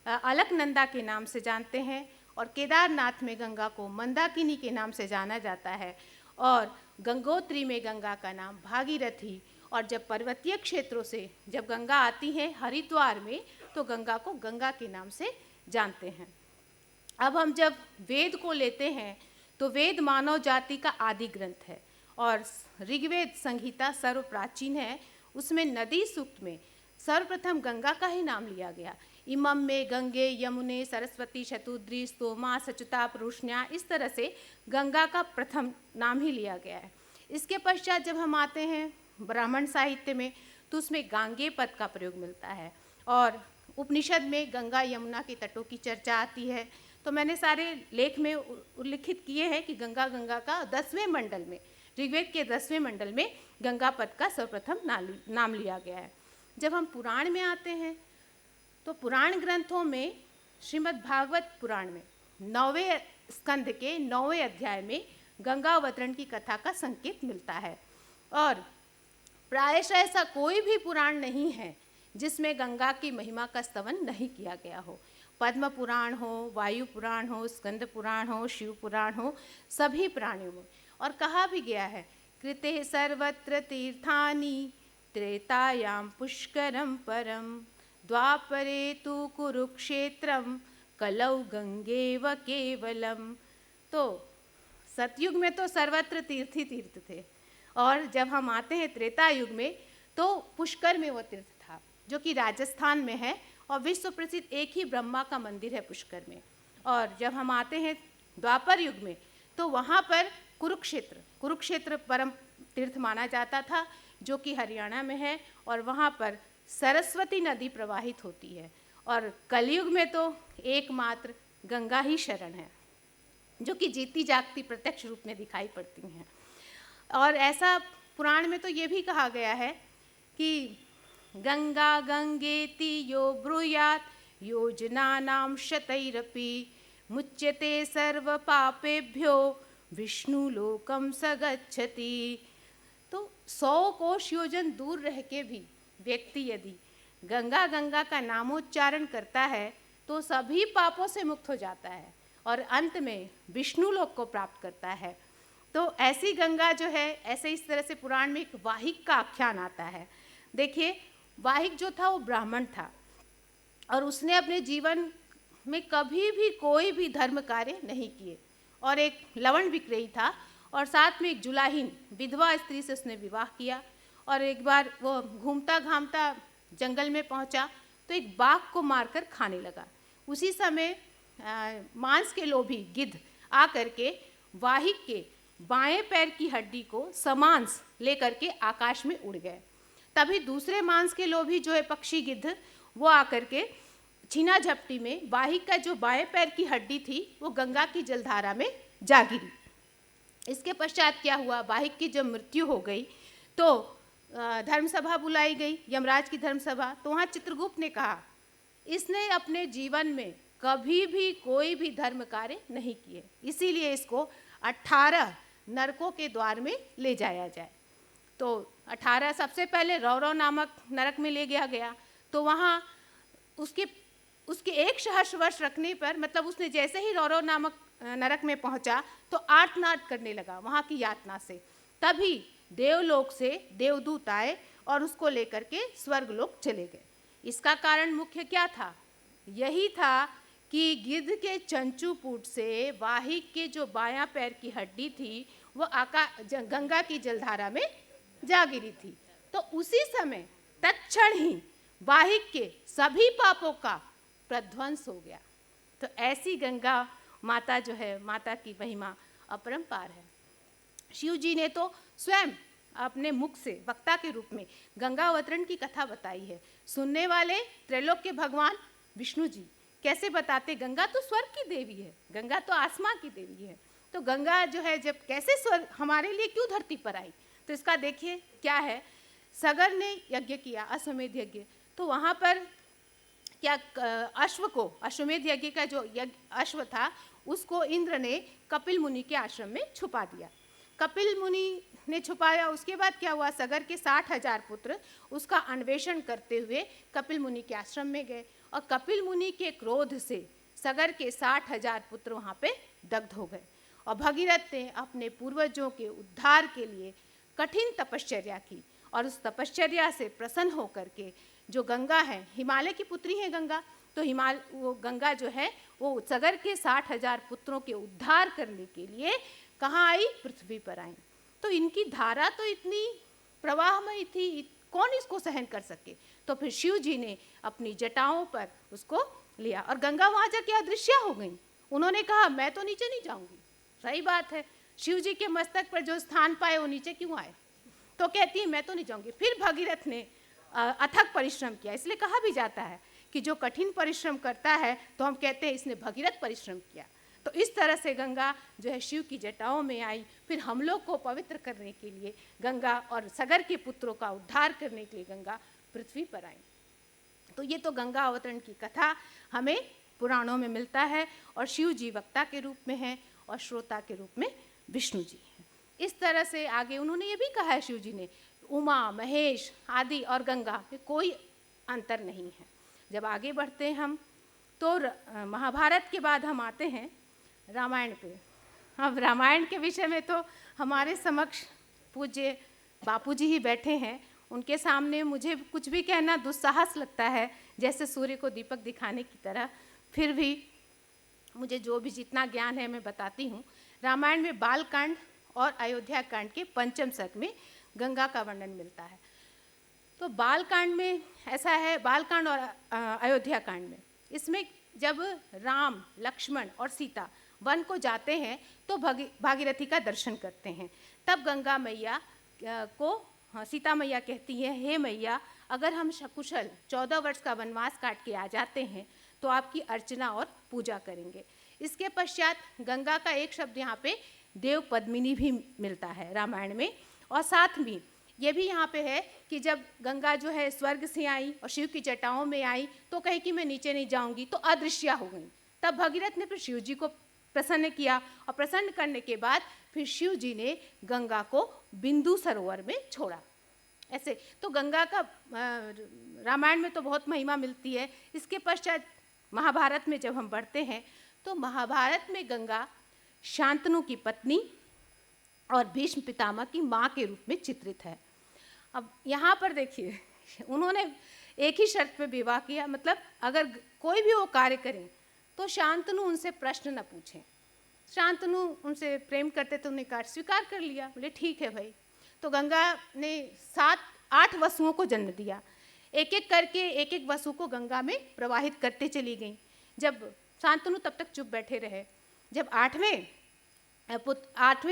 अलकनंदा के नाम से जानते हैं, और केदारनाथ में गंगा को मंदाकिनी के नाम से जाना जाता है, और गंगोत्री में गंगा का नाम भागीरथी। और जब पर्वतीय क्षेत्रों से जब गंगा आती है हरिद्वार में, तो गंगा को गंगा के नाम से जानते हैं। अब हम जब वेद को लेते हैं, तो वेद मानव जाति का आदि ग्रंथ है, और ऋग्वेद संहिता सर्व प्राचीन है। उसमें नदी सूक्त में सर्वप्रथम गंगा का ही नाम लिया गया। इमम में गंगे यमुने सरस्वती शतुद्री स्तोमा सचुता पुरुषण्या, इस तरह से गंगा का प्रथम नाम ही लिया गया है। इसके पश्चात जब हम आते हैं ब्राह्मण साहित्य में, तो उसमें गांगे पद का प्रयोग मिलता है, और उपनिषद में गंगा यमुना के तटों की चर्चा आती है। तो मैंने सारे लेख में उल्लिखित किए हैं कि गंगा का 10वें मंडल में, ऋग्वेद के 10वें मंडल में गंगा पद का सर्वप्रथम नाम लिया गया है। जब हम पुराण में आते हैं, तो पुराण ग्रंथों में श्रीमद् भागवत पुराण में 9वें स्कंद के 9वें अध्याय में गंगा अवतरण की कथा का संकेत मिलता है। और प्रायशः ऐसा कोई भी पुराण नहीं है जिसमें गंगा की महिमा का स्तवन नहीं किया गया हो। पद्म पुराण हो, वायु पुराण हो, स्कंद पुराण हो, शिव पुराण हो, सभी पुराणों में। और कहा भी गया है, कृते सर्वत्र तीर्थानि त्रेतायां पुष्करम परम द्वापरे तु कुरुक्षेत्रम कलौ गंगेव केवलम। तो सतयुग में तो सर्वत्र तीर्थ ही तीर्थ थे, और जब हम आते हैं त्रेता युग में, तो पुष्कर में वो तीर्थ था, जो कि राजस्थान में है, और विश्व प्रसिद्ध एक ही ब्रह्मा का मंदिर है पुष्कर में। और जब हम आते हैं द्वापर युग में, तो वहाँ पर कुरुक्षेत्र परम तीर्थ माना जाता था, जो कि हरियाणा में है, और वहाँ पर सरस्वती नदी प्रवाहित होती है। और कलयुग में तो एकमात्र गंगा ही शरण है, जो कि जीती जागती प्रत्यक्ष रूप में दिखाई पड़ती हैं। और ऐसा पुराण में तो ये भी कहा गया है कि गंगा गंगेति यो ब्रूयात् योजनानां शतैरपि मुच्यते सर्व पापेभ्यो विष्णु लोकम स गच्छति। तो 100 कोश योजन दूर रह के भी व्यक्ति यदि गंगा का नामोच्चारण करता है, तो सभी पापों से मुक्त हो जाता है, और अंत में विष्णु लोक को प्राप्त करता है। तो ऐसी गंगा जो है, ऐसे इस तरह से पुराण में एक वाहिक का आख्यान आता है। देखिए, वाहिक जो था वो ब्राह्मण था, और उसने अपने जीवन में कभी भी कोई भी धर्म कार्य नहीं किए, और एक लवण विक्रयी था, और साथ में एक जुलाहीन विधवा स्त्री से उसने विवाह किया। और एक बार वो घूमता घामता जंगल में पहुंचा तो एक बाघ को मारकर खाने लगा। उसी समय मांस के लोभी गिद्ध आ करके वाहिक के बाएं पैर की हड्डी को समांस लेकर के आकाश में उड़ गए। तभी दूसरे मांस के लोभी जो है पक्षी गिद्ध, वो आकर के छीना झपटी में वाहिक का जो बाएं पैर की हड्डी थी वो गंगा की जलधारा में जा गिरी। इसके पश्चात क्या हुआ, वाहिक की जब मृत्यु हो गई तो धर्मसभा बुलाई गई, यमराज की धर्मसभा। तो वहाँ चित्रगुप्त ने कहा इसने अपने जीवन में कभी भी कोई भी धर्म कार्य नहीं किए, इसीलिए इसको 18 नरकों के द्वार में ले जाया जाए। तो 18 सबसे पहले रौरव नामक नरक में ले गया। तो वहाँ उसके 1 सहस्र वर्ष रखने पर, मतलब उसने जैसे ही रौरव नामक नरक में पहुंचा तो आर्तनाद करने लगा वहाँ की यातना से। तभी देवलोक से देवदूत आए और उसको लेकर के स्वर्गलोक चले गए। इसका कारण मुख्य क्या था? यही था कि गिद्ध के चंचूपूट से वाहिक के जो बायां पैर की हड्डी थी वो गंगा की जलधारा में जा गिरी थी। तो उसी समय तत्क्षण ही वाहिक के सभी पापों का प्रध्वंस हो गया। तो ऐसी गंगा माता जो है, माता की महिमा अपरंपार है। शिव जी ने तो स्वयं अपने मुख से वक्ता के रूप में गंगा अवतरण की कथा बताई है। सुनने वाले त्रैलोक के भगवान विष्णु जी कैसे बताते, गंगा तो स्वर्ग की देवी है, गंगा तो आसमां की देवी है। तो गंगा जो है जब कैसे स्वर्ग हमारे लिए क्यों धरती पर आई, तो इसका देखिए क्या है। सगर ने यज्ञ किया, अश्वमेध यज्ञ, तो वहाँ पर क्या अश्व को, अश्वमेध यज्ञ का जो अश्व था उसको इंद्र ने कपिल मुनि के आश्रम में छुपा दिया। कपिल मुनि ने छुपाया, उसके बाद क्या हुआ, सगर के 60,000 पुत्र उसका अन्वेषण करते हुए कपिल मुनि के आश्रम में गए, और कपिल मुनि के क्रोध से सगर के 60,000 पुत्र वहाँ पे दग्ध हो गए। और भगीरथ ने अपने पूर्वजों के उद्धार के लिए कठिन तपश्चर्या की, और उस तपश्चर्या से प्रसन्न होकर के जो गंगा है, हिमालय की पुत्री है गंगा, तो वो गंगा जो है वो सगर के 60,000 पुत्रों के उद्धार करने के लिए कहाँ आई, पृथ्वी पर आई। तो इनकी धारा तो इतनी प्रवाहमयी थी, कौन इसको सहन कर सके। तो फिर शिव जी ने अपनी जटाओं पर उसको लिया, और गंगा वहाँ जाके अदृश्य हो गई। उन्होंने कहा मैं तो नीचे नहीं जाऊंगी। सही बात है, शिव जी के मस्तक पर जो स्थान पाए वो नीचे क्यों आए, तो कहती है मैं तो नहीं जाऊंगी। फिर भगीरथ ने अथक परिश्रम किया, इसलिए कहा भी जाता है कि जो कठिन परिश्रम करता है तो हम कहते हैं इसने भगीरथ परिश्रम किया। तो इस तरह से गंगा जो है शिव की जटाओं में आई, फिर हम लोग को पवित्र करने के लिए गंगा, और सगर के पुत्रों का उद्धार करने के लिए गंगा पृथ्वी पर आई। तो ये तो गंगा अवतरण की कथा हमें पुराणों में मिलता है, और शिव जी वक्ता के रूप में हैं और श्रोता के रूप में विष्णु जी हैं। इस तरह से आगे उन्होंने ये भी कहा है, शिव जी ने, उमा, महेश आदि और गंगा में कोई अंतर नहीं है। जब आगे बढ़ते हैं हम तो महाभारत के बाद हम आते हैं रामायण पे। अब रामायण के विषय में तो हमारे समक्ष पूज्य बापूजी ही बैठे हैं, उनके सामने मुझे कुछ भी कहना दुस्साहस लगता है, जैसे सूर्य को दीपक दिखाने की तरह। फिर भी मुझे जो भी जितना ज्ञान है मैं बताती हूँ। रामायण में बालकांड और अयोध्या कांड के 5वें सर्ग में गंगा का वर्णन मिलता है। तो बालकांड में ऐसा है, बालकांड और अयोध्या कांड में, इसमें जब राम, लक्ष्मण और सीता वन को जाते हैं तो भागीरथी का दर्शन करते हैं। तब गंगा मैया को सीता मैया कहती है, हे मैया, अगर हम सकुशल 14 वर्ष का वनवास काट के आ जाते हैं तो आपकी अर्चना और पूजा करेंगे। इसके पश्चात गंगा का एक शब्द यहाँ पे देव पद्मिनी भी मिलता है रामायण में। और साथ में ये भी यहाँ पे है कि जब गंगा जो है स्वर्ग से आई और शिव की जटाओं में आई तो कही कि मैं नीचे नहीं जाऊंगी, तो अदृश्य हो गई। तब भगीरथ ने फिर शिव जी को प्रसन्न किया, और प्रसन्न करने के बाद फिर शिव जी ने गंगा को बिंदु सरोवर में छोड़ा। ऐसे तो गंगा का रामायण में तो बहुत महिमा मिलती है। इसके पश्चात महाभारत में जब हम बढ़ते हैं तो महाभारत में गंगा शांतनु की पत्नी और भीष्म पितामह की माँ के रूप में चित्रित है। अब यहाँ पर देखिए, उन्होंने एक ही शर्त पे विवाह किया, मतलब अगर कोई भी वो कार्य करें तो शांतनु उनसे प्रश्न न पूछें। शांतनु उनसे प्रेम करते तो उन्हें कहा, स्वीकार कर लिया, बोले ठीक है भाई। तो गंगा ने 7-8 वसुओं को जन्म दिया। एक एक करके एक एक वसु को गंगा में प्रवाहित करते चली गई। जब शांतनु तब तक चुप बैठे रहे। जब आठवें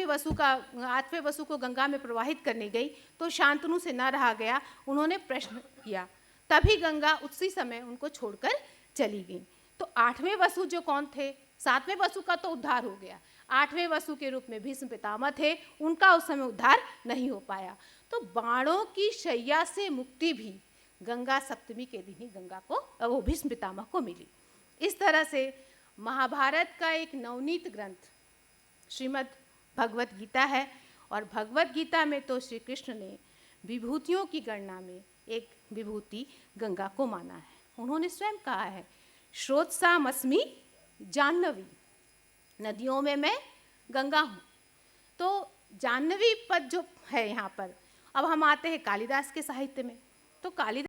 वसु को गंगा में प्रवाहित करने गई तो शांतनु से न रहा गया, उन्होंने प्रश्न किया। तभी गंगा उसी समय उनको छोड़कर चली गई। तो 8वें वसु जो कौन थे, 7वें वसु का तो उद्धार हो गया, 8वें वसु के रूप में भीष्म पितामह थे, उनका उस समय उद्धार नहीं हो पाया। तो बाणों की शैया से मुक्ति भी गंगा सप्तमी के दिन ही वो भीष्म पितामह को मिली। इस तरह से महाभारत का एक नवनीत ग्रंथ श्रीमद् भगवत गीता है, और भगवत गीता में तो श्री कृष्ण ने विभूतियों की गणना में एक विभूति गंगा को माना है। उन्होंने स्वयं कहा है, स्रोतसामस्मि जाह्नवी, नदियों में मैं गंगा हूँ। तो जाह्नवी पद जो है यहाँ पर, अब हम आते हैं कालिदास के साहित्य में। तो कालिदास